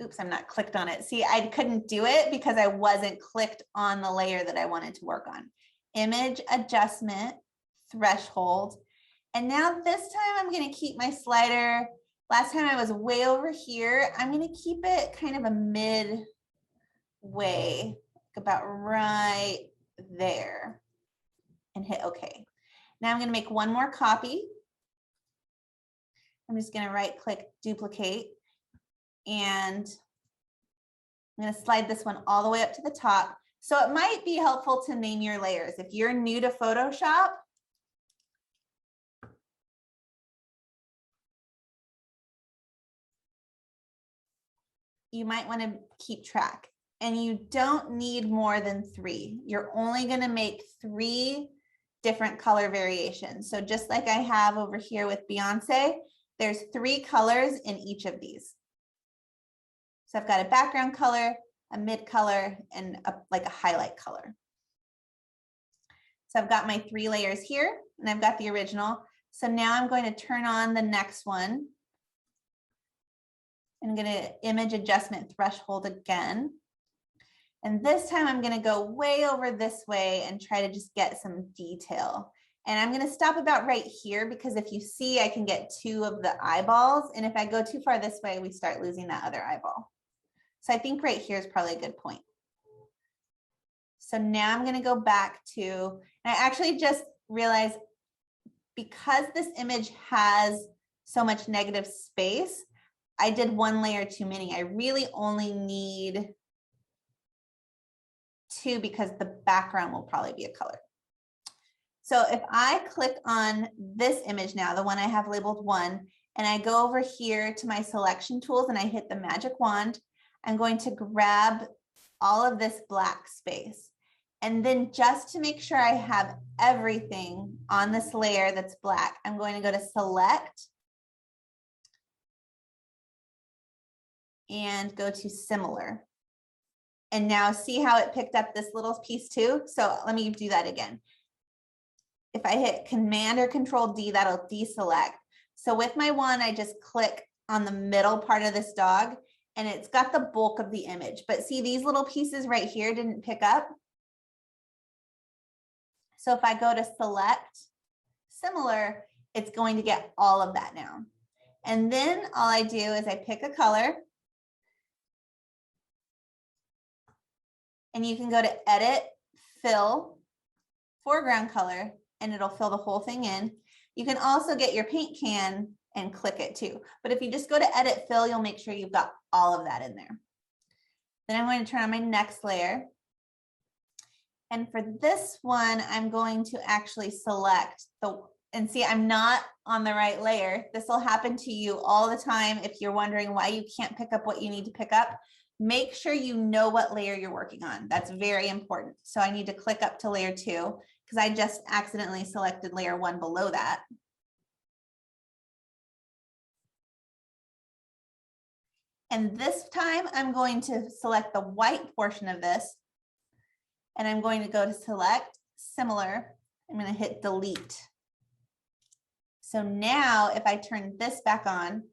Oops, I'm not clicked on it. See, I couldn't do it because I wasn't clicked on the layer that I wanted to work on. Image, adjustment, threshold. And now this time I'm going to keep my slider. Last time I was way over here. I'm going to keep it kind of a midway, about right there, and hit OK. Now I'm going to make one more copy. I'm just going to right click, duplicate, and I'm going to slide this one all the way up to the top. So it might be helpful to name your layers. If you're new to Photoshop, you might want to keep track. And you don't need more than 3. You're only going to make 3 different color variations. So just like I have over here with Beyonce, there's 3 colors in each of these. So I've got a background color, a mid color, and like a highlight color. So I've got my 3 layers here, and I've got the original. So now I'm going to turn on the next one. I'm going to image adjustment threshold again. And this time I'm going to go way over this way and try to just get some detail. And I'm going to stop about right here, because if you see, I can get 2 of the eyeballs. And if I go too far this way, we start losing that other eyeball. So I think right here is probably a good point. So now I'm going to go back to, and I actually just realize because this image has so much negative space, I did one layer too many. I really only need 2 because the background will probably be a color. So if I click on this image now, the one I have labeled 1, and I go over here to my selection tools and I hit the magic wand, I'm going to grab all of this black space. And then just to make sure I have everything on this layer that's black, I'm going to go to select and go to similar. And now see how it picked up this little piece too? So let me do that again. If I hit Command or Control D, that'll deselect. So with my wand, I just click on the middle part of this dog and it's got the bulk of the image. But see, these little pieces right here didn't pick up. So if I go to select similar, it's going to get all of that now. And then all I do is I pick a color. And you can go to Edit, Fill, Foreground Color, and it'll fill the whole thing in. You can also get your paint can and click it too. But if you just go to Edit, Fill, you'll make sure you've got all of that in there. Then I'm going to turn on my next layer. And for this one, I'm going to actually select and see, I'm not on the right layer. This will happen to you all the time if you're wondering why you can't pick up what you need to pick up. Make sure you know what layer you're working on. That's very important. So I need to click up to layer 2 because I just accidentally selected layer 1 below that. And this time I'm going to select the white portion of this and I'm going to go to select similar. I'm going to hit delete. So now if I turn this back on,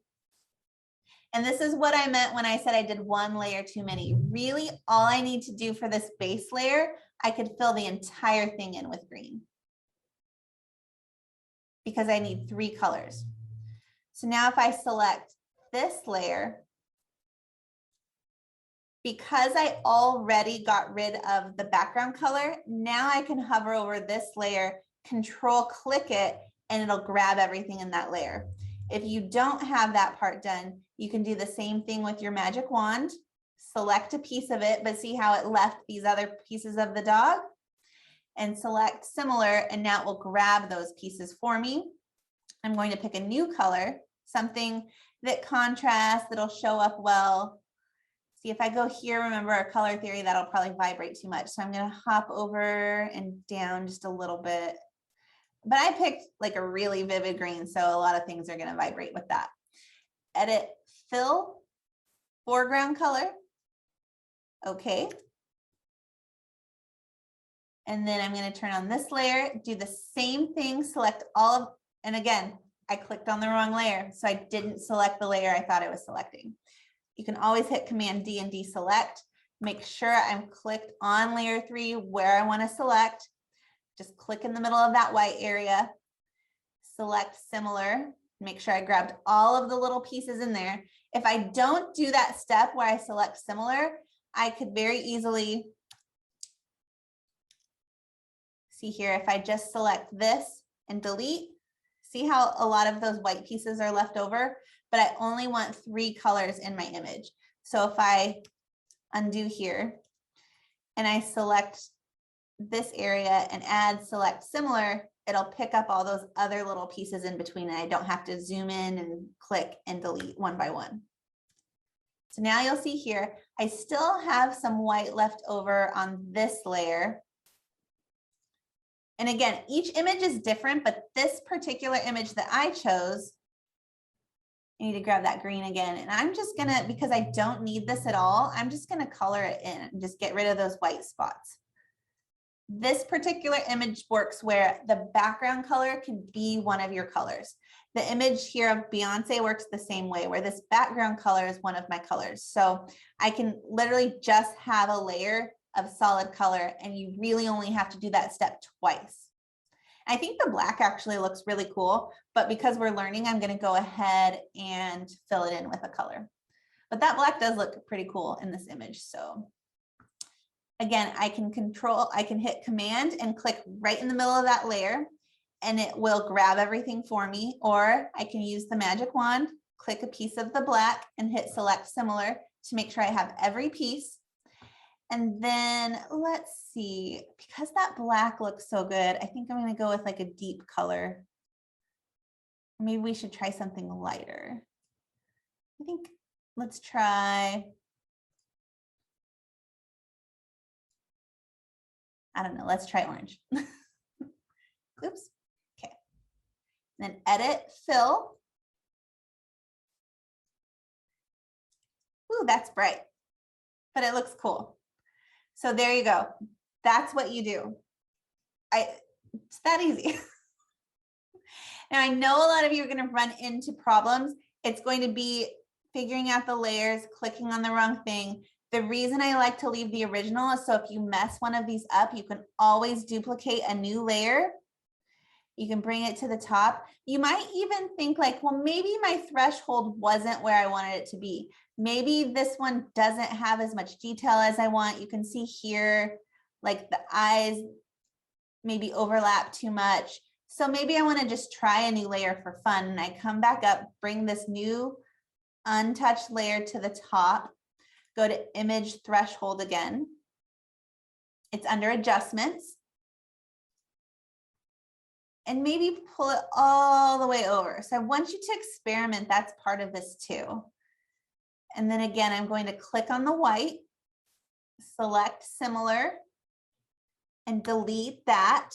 and this is what I meant when I said I did one layer too many. Really, all I need to do for this base layer, I could fill the entire thing in with green because I need 3 colors. So now if I select this layer, because I already got rid of the background color, now I can hover over this layer, control click it, and it'll grab everything in that layer. If you don't have that part done, you can do the same thing with your magic wand, select a piece of it, but see how it left these other pieces of the dog, and select similar, and now it will grab those pieces for me. I'm going to pick a new color, something that contrasts, that'll show up well. See, if I go here, remember our color theory, that'll probably vibrate too much. So I'm going to hop over and down just a little bit. But I picked like a really vivid green, so a lot of things are going to vibrate with that. Edit, fill, foreground color. Okay. And then I'm going to turn on this layer, do the same thing, select all of, and again, I clicked on the wrong layer, so I didn't select the layer I thought I was selecting. You can always hit Command D and deselect. Make sure I'm clicked on layer 3 where I want to select. Just click in the middle of that white area, select similar, make sure I grabbed all of the little pieces in there. If I don't do that step where I select similar, I could very easily see here, if I just select this and delete, see how a lot of those white pieces are left over, but I only want 3 colors in my image. So if I undo here and I select this area and add select similar, it'll pick up all those other little pieces in between and I don't have to zoom in and click and delete one by one. So now you'll see here, I still have some white left over on this layer. And again, each image is different, but this particular image that I chose, I need to grab that green again. And I'm just gonna, because I don't need this at all, I'm just gonna color it in and just get rid of those white spots. This particular image works where the background color can be one of your colors. The image here of Beyonce works the same way, where this background color is one of my colors. So I can literally just have a layer of solid color, and you really only have to do that step twice. I think the black actually looks really cool, but because we're learning, I'm going to go ahead and fill it in with a color. But that black does look pretty cool in this image. So again, I can hit Command and click right in the middle of that layer. and it will grab everything for me, or I can use the magic wand, click a piece of the black and hit select similar to make sure I have every piece. And then let's see, because that black looks so good, I think I'm going to go with like a deep color. Maybe we should try something lighter. I think let's try, I don't know, let's try orange. Oops. Okay. Then edit, fill. Ooh, that's bright, but it looks cool. So there you go. That's what you do. It's that easy. Now I know a lot of you are going to run into problems. It's going to be figuring out the layers, clicking on the wrong thing. The reason I like to leave the original is so if you mess one of these up, you can always duplicate a new layer. You can bring it to the top. You might even think like, well, maybe my threshold wasn't where I wanted it to be. Maybe this one doesn't have as much detail as I want. You can see here, like the eyes maybe overlap too much. So maybe I want to just try a new layer for fun. And I come back up, bring this new untouched layer to the top, go to image threshold again. It's under adjustments. And maybe pull it all the way over. So I want you to experiment. That's part of this too. And then again, I'm going to click on the white, select similar, and delete that.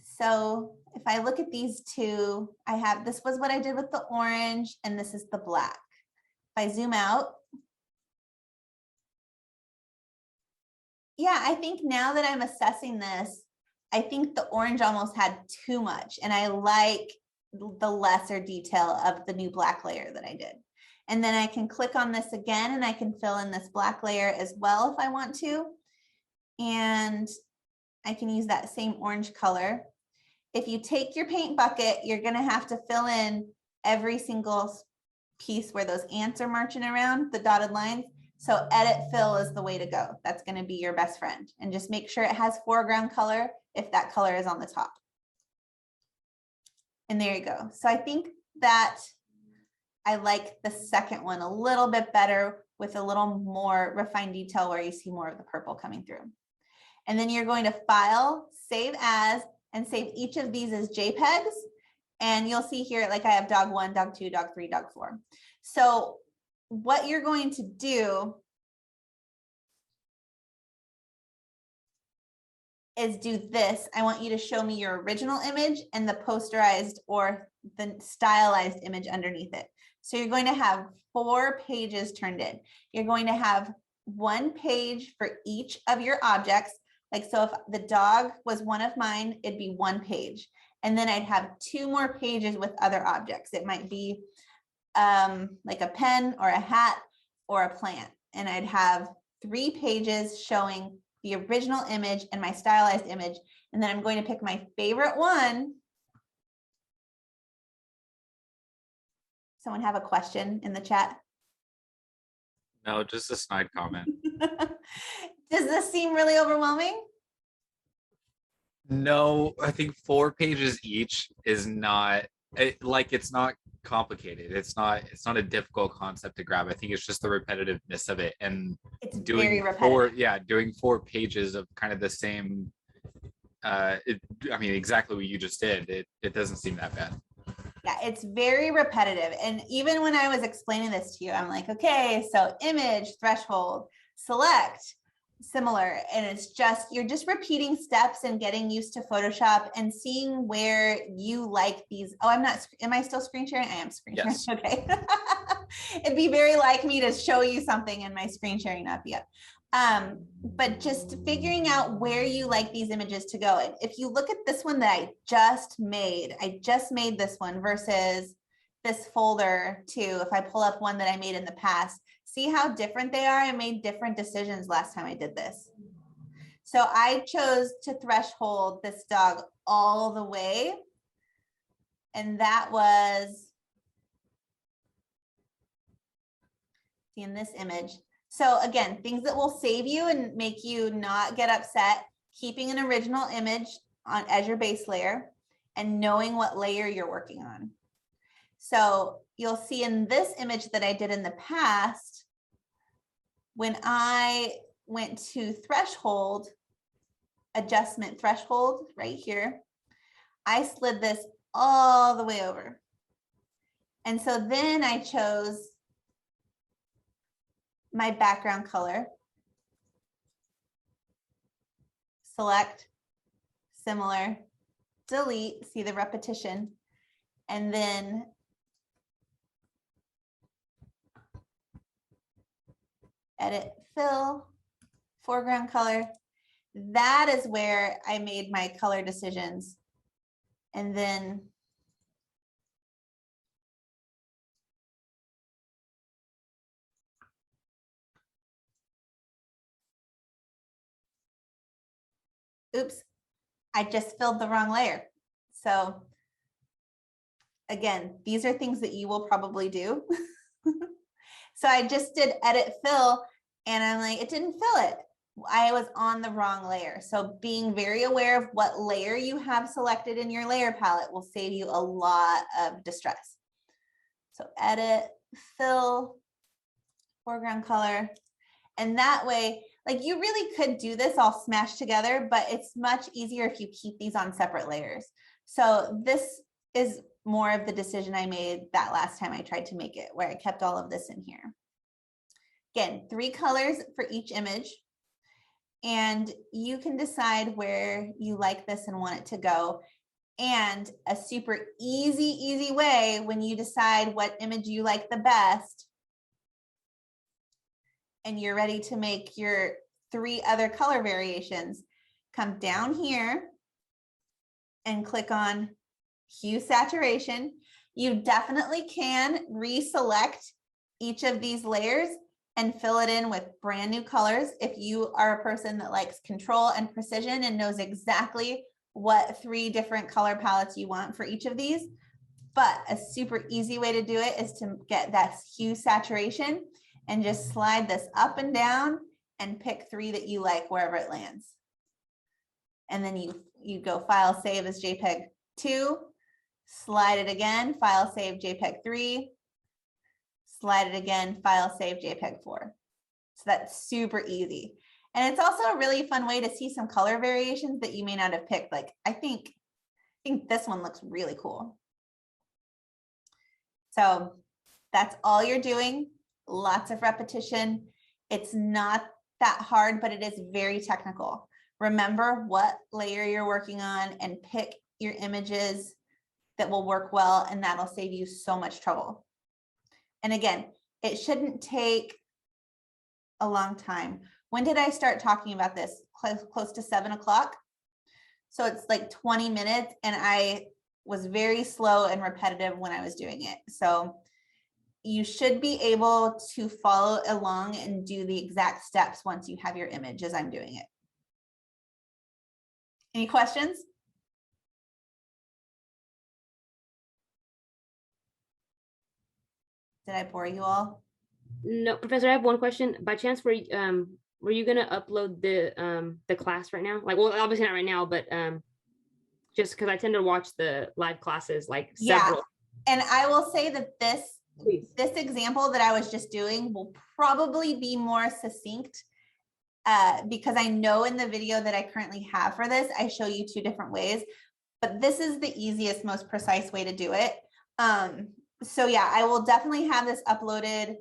So if I look at these two, I have, this was what I did with the orange, and this is the black. If I zoom out, yeah, I think now that I'm assessing this, I think the orange almost had too much, and I like the lesser detail of the new black layer that I did. And then I can click on this again and I can fill in this black layer as well if I want to. And I can use that same orange color. If you take your paint bucket, you're gonna have to fill in every single piece where those ants are marching around, the dotted lines. So edit fill is the way to go. That's gonna be your best friend. And just make sure it has foreground color if that color is on the top. And there you go. So I think that I like the second one a little bit better with a little more refined detail where you see more of the purple coming through. And then you're going to file, save as, and save each of these as JPEGs. And you'll see here, like I have dog 1, dog 2, dog 3, dog 4. So what you're going to do is do this. I want you to show me your original image and the posterized or the stylized image underneath it. So you're going to have 4 pages turned in. You're going to have 1 page for each of your objects. Like, so if the dog was one of mine, it'd be 1 page. And then I'd have 2 more pages with other objects. It might be like a pen or a hat or a plant. And I'd have 3 pages showing the original image and my stylized image. And then I'm going to pick my favorite one. Someone have a question in the chat? No, just a snide comment. Does this seem really overwhelming? No, I think 4 pages each is not it's not complicated. It's not a difficult concept to grab. I think it's just the repetitiveness of it, and it's doing doing 4 pages of kind of the same. I mean, exactly what you just did. It doesn't seem that bad. Yeah, it's very repetitive. And even when I was explaining this to you, I'm like, okay, so image, threshold, select, similar. And it's just, you're just repeating steps and getting used to Photoshop and seeing where you like these. Oh, am I still screen sharing? I am screen sharing. Okay. It'd be very like me to show you something and my screen sharing not be up. But just figuring out where you like these images to go. And if you look at this one that I just made this one versus this folder too. If I pull up one that I made in the past, see how different they are. I made different decisions last time I did this. So I chose to threshold this dog all the way. And that was in this image. So again, things that will save you and make you not get upset, keeping an original image on as your base layer and knowing what layer you're working on. So you'll see in this image that I did in the past, when I went to threshold, adjustment threshold right here, I slid this all the way over. And so then I chose my background color, select, similar, delete, see the repetition, and then edit, fill, foreground color. That is where I made my color decisions. And then oops, I just filled the wrong layer. So again, these are things that you will probably do. So I just did edit fill and I'm like, it didn't fill it. I was on the wrong layer. So being very aware of what layer you have selected in your layer palette will save you a lot of distress. So edit, fill, foreground color. And that way, like you really could do this all smashed together, but it's much easier if you keep these on separate layers. So this is more of the decision I made that last time I tried to make it, where I kept all of this in here. Again, 3 colors for each image. And you can decide where you like this and want it to go. And a super easy way when you decide what image you like the best and you're ready to make your 3 other color variations, come down here and click on hue saturation. You definitely can reselect each of these layers and fill it in with brand new colors if you are a person that likes control and precision and knows exactly what 3 different color palettes you want for each of these. But a super easy way to do it is to get that hue saturation and just slide this up and down and pick 3 that you like wherever it lands. And then you go file, save as JPEG 2, slide it again, file, save JPEG 3, slide it again, file, save JPEG 4. So that's super easy. And it's also a really fun way to see some color variations that you may not have picked. Like I think this one looks really cool. So that's all you're doing. Lots of repetition. It's not that hard, but it is very technical. Remember what layer you're working on and pick your images that will work well, and that'll save you so much trouble. And again, it shouldn't take a long time. When did I start talking about this? Close to 7 o'clock. So it's like 20 minutes, and I was very slow and repetitive when I was doing it. So you should be able to follow along and do the exact steps once you have your image as I'm doing it. Any questions? Did I bore you all? No, Professor, I have one question. By chance, were you gonna upload the class right now? Like, well, obviously not right now, but just because I tend to watch the live classes like several. Yeah, and I will say that this example that I was just doing will probably be more succinct because I know in the video that I currently have for this, I show you 2 different ways, but this is the easiest, most precise way to do it. So yeah, I will definitely have this uploaded.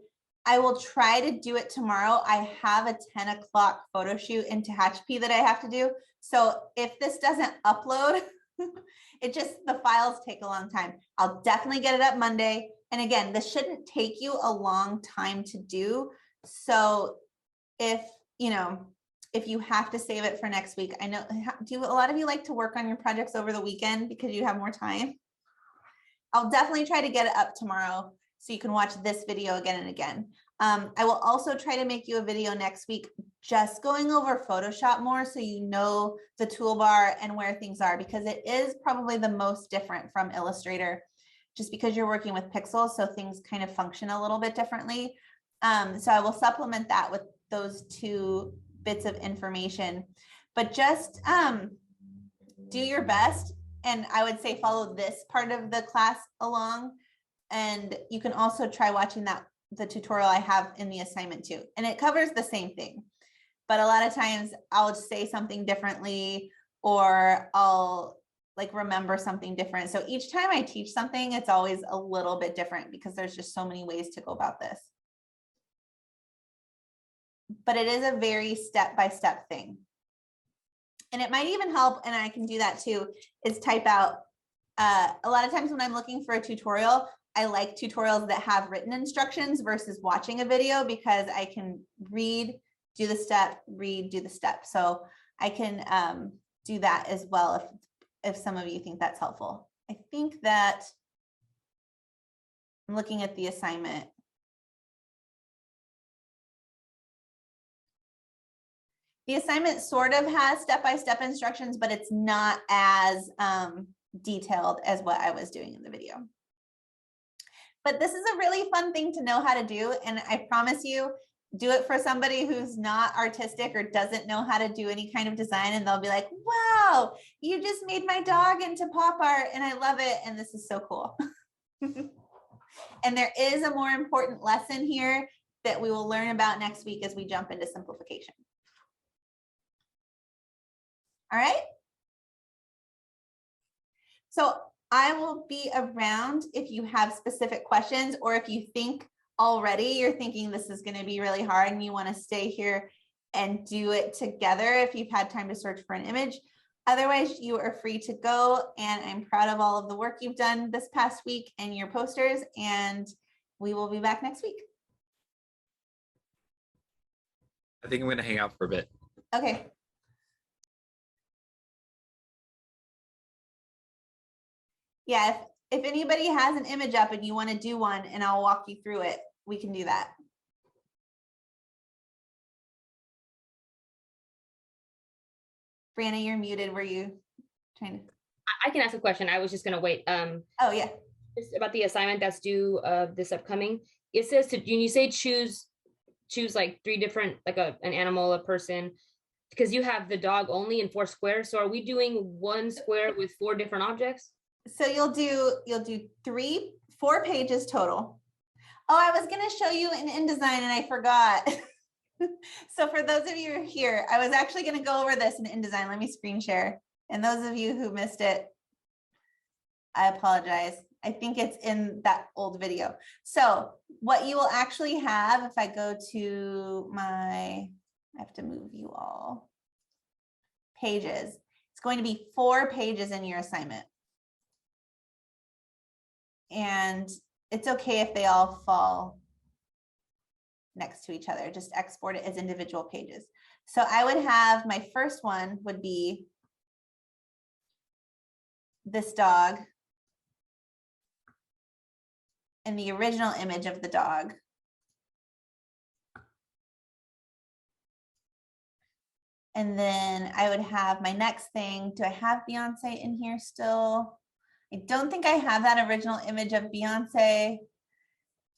I will try to do it tomorrow. I have a 10 o'clock photo shoot in Tehachapi that I have to do. So if this doesn't upload, the files take a long time. I'll definitely get it up Monday. And again, this shouldn't take you a long time to do. So if you have to save it for next week, I know, do a lot of you like to work on your projects over the weekend because you have more time? I'll definitely try to get it up tomorrow so you can watch this video again and again. I will also try to make you a video next week just going over Photoshop more so you know the toolbar and where things are, because it is probably the most different from Illustrator just because you're working with pixels, so things kind of function a little bit differently. So I will supplement that with those 2 bits of information. But just do your best. And I would say follow this part of the class along. And you can also try watching the tutorial I have in the assignment too. And it covers the same thing. But a lot of times I'll say something differently, or I'll like remember something different. So each time I teach something, it's always a little bit different because there's just so many ways to go about this. But it is a very step-by-step thing. And it might even help, and I can do that too, is type out, a lot of times when I'm looking for a tutorial, I like tutorials that have written instructions versus watching a video, because I can read, do the step, read, do the step. So I can do that as well if some of you think that's helpful. I think that I'm looking at the assignment. The assignment sort of has step-by-step instructions, but it's not as detailed as what I was doing in the video. But this is a really fun thing to know how to do. And I promise you, do it for somebody who's not artistic or doesn't know how to do any kind of design. And they'll be like, wow, you just made my dog into pop art and I love it. And this is so cool. And there is a more important lesson here that we will learn about next week as we jump into simplification. All right. So I will be around if you have specific questions, or if you think already you're thinking this is going to be really hard and you want to stay here and do it together if you've had time to search for an image. Otherwise, you are free to go, and I'm proud of all of the work you've done this past week and your posters, and we will be back next week. I think I'm going to hang out for a bit. Okay. Yeah, if anybody has an image up and you want to do one and I'll walk you through it, we can do that. Brianna, you're muted. Were you trying to? I can ask a question. I was just gonna wait. Oh yeah. Just about the assignment that's due this upcoming. It says to, when you say choose like 3 different, like an animal, a person, because you have the dog only in 4 squares. So are we doing 1 square with 4 different objects? So you'll do 4 pages total. Oh, I was going to show you in InDesign and I forgot. So for those of you who are here, I was actually going to go over this in InDesign. Let me screen share. And those of you who missed it, I apologize. I think it's in that old video. So what you will actually have, if I go to I have to move you all, pages. It's going to be 4 pages in your assignment. And it's okay if they all fall next to each other. Just export it as individual pages. So I would have, my first one would be this dog and the original image of the dog. And then I would have my next thing. Do I have Beyonce in here still? I don't think I have that original image of Beyonce,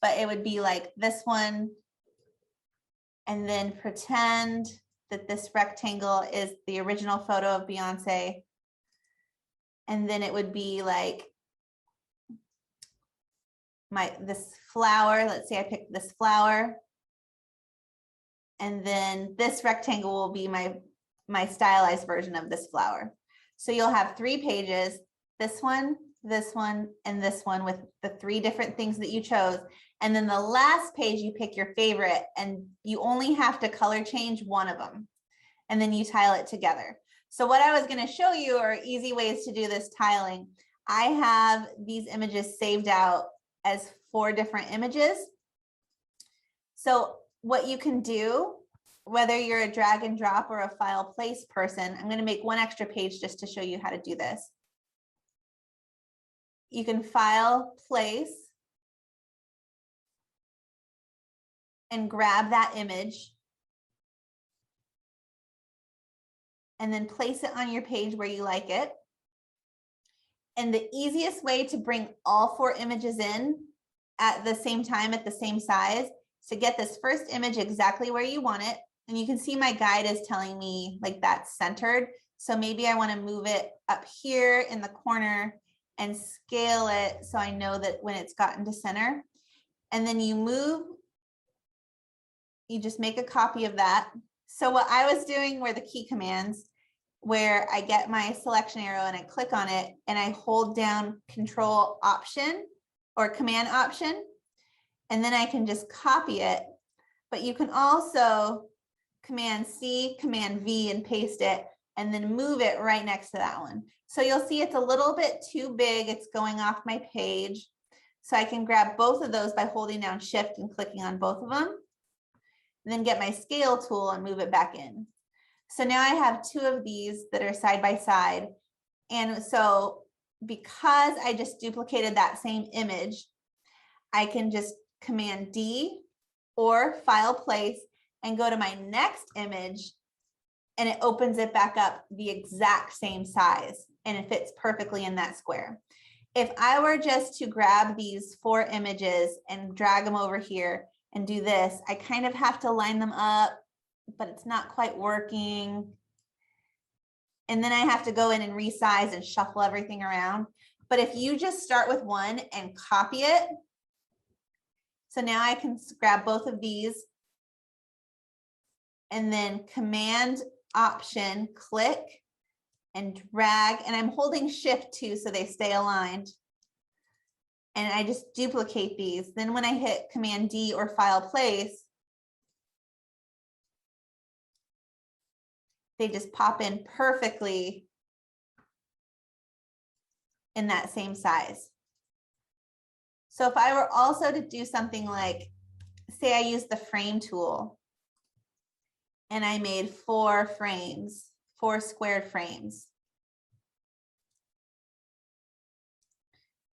but it would be like this one. And then pretend that this rectangle is the original photo of Beyonce. And then it would be like this flower. Let's say I picked this flower. And then this rectangle will be my stylized version of this flower. So you'll have 3 pages, this one, and this one with the 3 different things that you chose. And then the last page, you pick your favorite, and you only have to color change one of them. And then you tile it together. So what I was going to show you are easy ways to do this tiling. I have these images saved out as 4 different images. So what you can do, whether you're a drag and drop or a file place person, I'm going to make 1 extra page just to show you how to do this. You can file place and grab that image and then place it on your page where you like it. And the easiest way to bring all 4 images in at the same time, at the same size, is to get this first image exactly where you want it. And you can see my guide is telling me like that's centered. So maybe I want to move it up here in the corner and scale it so I know that when it's gotten to center. And then you just make a copy of that. So what I was doing were the key commands, where I get my selection arrow and I click on it and I hold down Control Option or Command Option, and then I can just copy it. But you can also Command C, Command V and paste it, and then move it right next to that one. So you'll see it's a little bit too big. It's going off my page. So I can grab both of those by holding down Shift and clicking on both of them, and then get my scale tool and move it back in. So now I have two of these that are side by side. And so because I just duplicated that same image, I can just Command D or File Place and go to my next image, and it opens it back up the exact same size, and it fits perfectly in that square. If I were just to grab these 4 images and drag them over here and do this, I kind of have to line them up, but it's not quite working. And then I have to go in and resize and shuffle everything around. But if you just start with one and copy it, so now I can grab both of these and then Command Option, click and drag, and I'm holding Shift too so they stay aligned. And I just duplicate these. Then when I hit Command D or File Place, they just pop in perfectly in that same size. So if I were also to do something like, say I use the frame tool and I made 4 frames, 4 squared frames.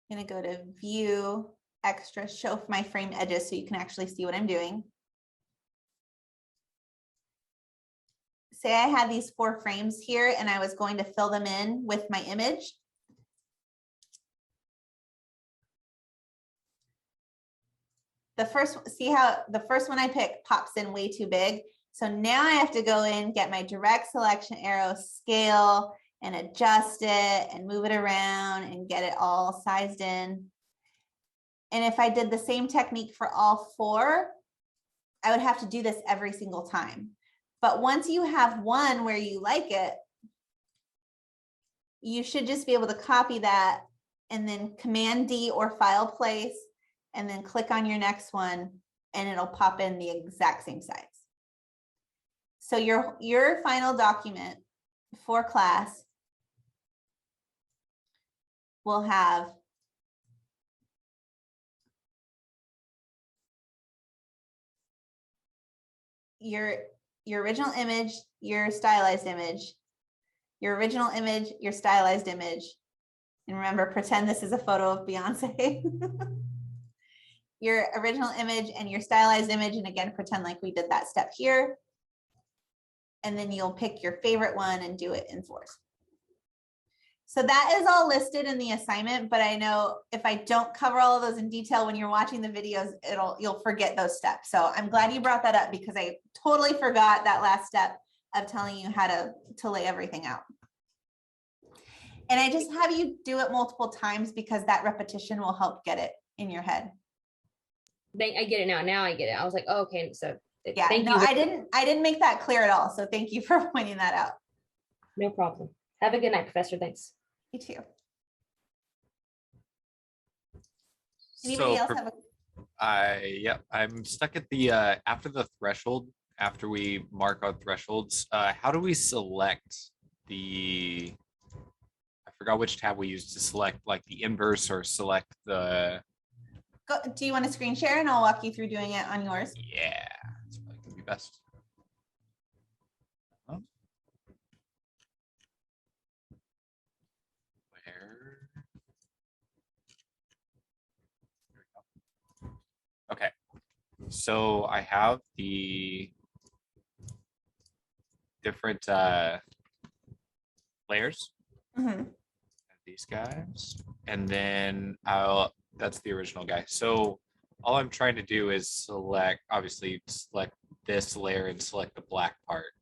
I'm going to go to View, Extra, Show my frame edges so you can actually see what I'm doing. Say I had these 4 frames here and I was going to fill them in with my image. See how the first one I pick pops in way too big. So now I have to go in, get my direct selection arrow, scale, and adjust it and move it around and get it all sized in. And if I did the same technique for all 4, I would have to do this every single time. But once you have one where you like it, you should just be able to copy that and then Command D or File Place and then click on your next one and it'll pop in the exact same size. So your final document for class will have your original image, your stylized image, your original image, your stylized image. And remember, pretend this is a photo of Beyonce. Your original image and your stylized image. And again, pretend like we did that step here. And then you'll pick your favorite one and do it in 4s. So that is all listed in the assignment, but I know if I don't cover all of those in detail when you're watching the videos, you'll forget those steps. So I'm glad you brought that up because I totally forgot that last step of telling you how to lay everything out. And I just have you do it multiple times because that repetition will help get it in your head. I get it now. Now I get it. I was like, oh, okay. So yeah, thank no, you. I didn't make that clear at all. So thank you for pointing that out. No problem. Have a good night, Professor. Thanks. You too. Anybody else have a I'm stuck at the after the threshold, after we mark our thresholds, how do we select the, I forgot which tab we used to select like the inverse or select the do you want to screen share and I'll walk you through doing it on yours? Yeah, that's probably gonna be best. Okay, so I have the different layers. These guys, and then that's the original guy. So all I'm trying to do is select this layer and select the black part.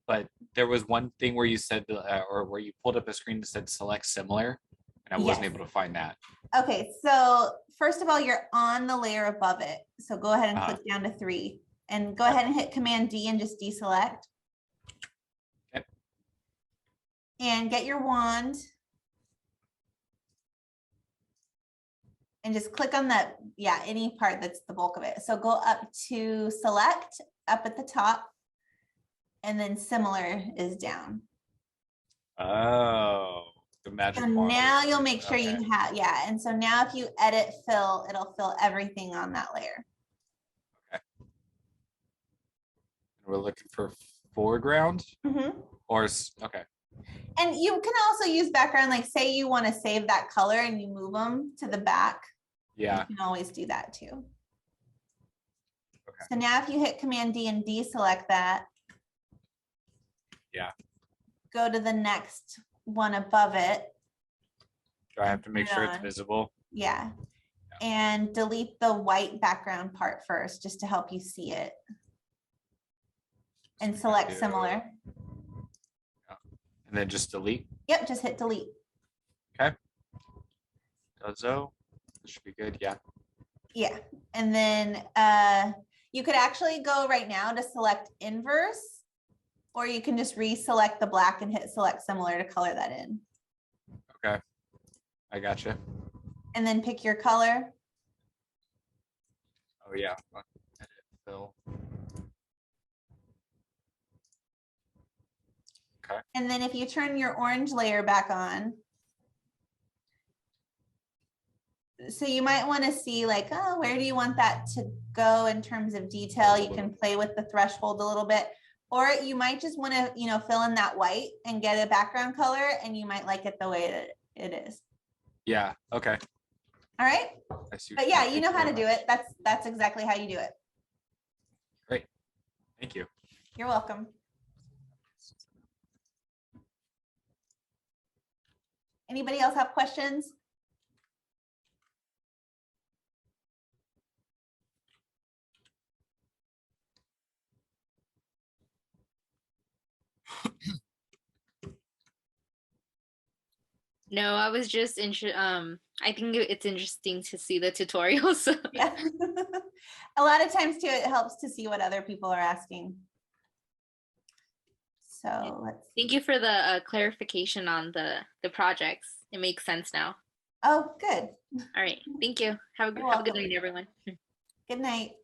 But there was one thing where you said, or where you pulled up a screen that said select similar, and I wasn't Yes. able to find that. Okay, so first of all, you're on the layer above it. So go ahead and Uh-huh. click down to 3 and go ahead and hit Command D and just deselect. Okay. And get your wand. And just click on that, yeah, any part that's the bulk of it. So go up to select up at the top, and then similar is down. Oh, the magic So wand. now you'll make sure Okay. you have, yeah. And so now if you edit fill, it'll fill everything on that layer. We're looking for foreground Mhm. or okay. And you can also use background, like say you want to save that color and you move them to the back. Yeah. You can always do that too. Okay. So now if you hit Command D and deselect that. Yeah. Go to the next one above it. Do I have to make Turn sure it's on. visible? Yeah. And delete the white background part first, just to help you see it. And select do- similar. And then just delete. Yep, just hit delete. Okay. Dozo. This should be good. Yeah. Yeah. And then you could actually go right now to select inverse, or you can just reselect the black and hit select similar to color that in. Okay. I gotcha. And then pick your color. Oh yeah. Edit fill. Okay. And then if you turn your orange layer back on, so you might want to see like, oh, where do you want that to go in terms of detail? You can play with the threshold a little bit, or you might just want to, you know, fill in that white and get a background color, and you might like it the way that it is. Yeah. Okay. All right. I see. But yeah, you know how to do it. That's exactly how you do it. Great. Thank you. You're welcome. Anybody else have questions? No, I was just I think it's interesting to see the tutorials. Yeah. A lot of times too, it helps to see what other people are asking. So let's. Thank you for the clarification on the projects. It makes sense now. Oh, good. All right. Thank you. Have a You're good welcome. night, everyone. Good night.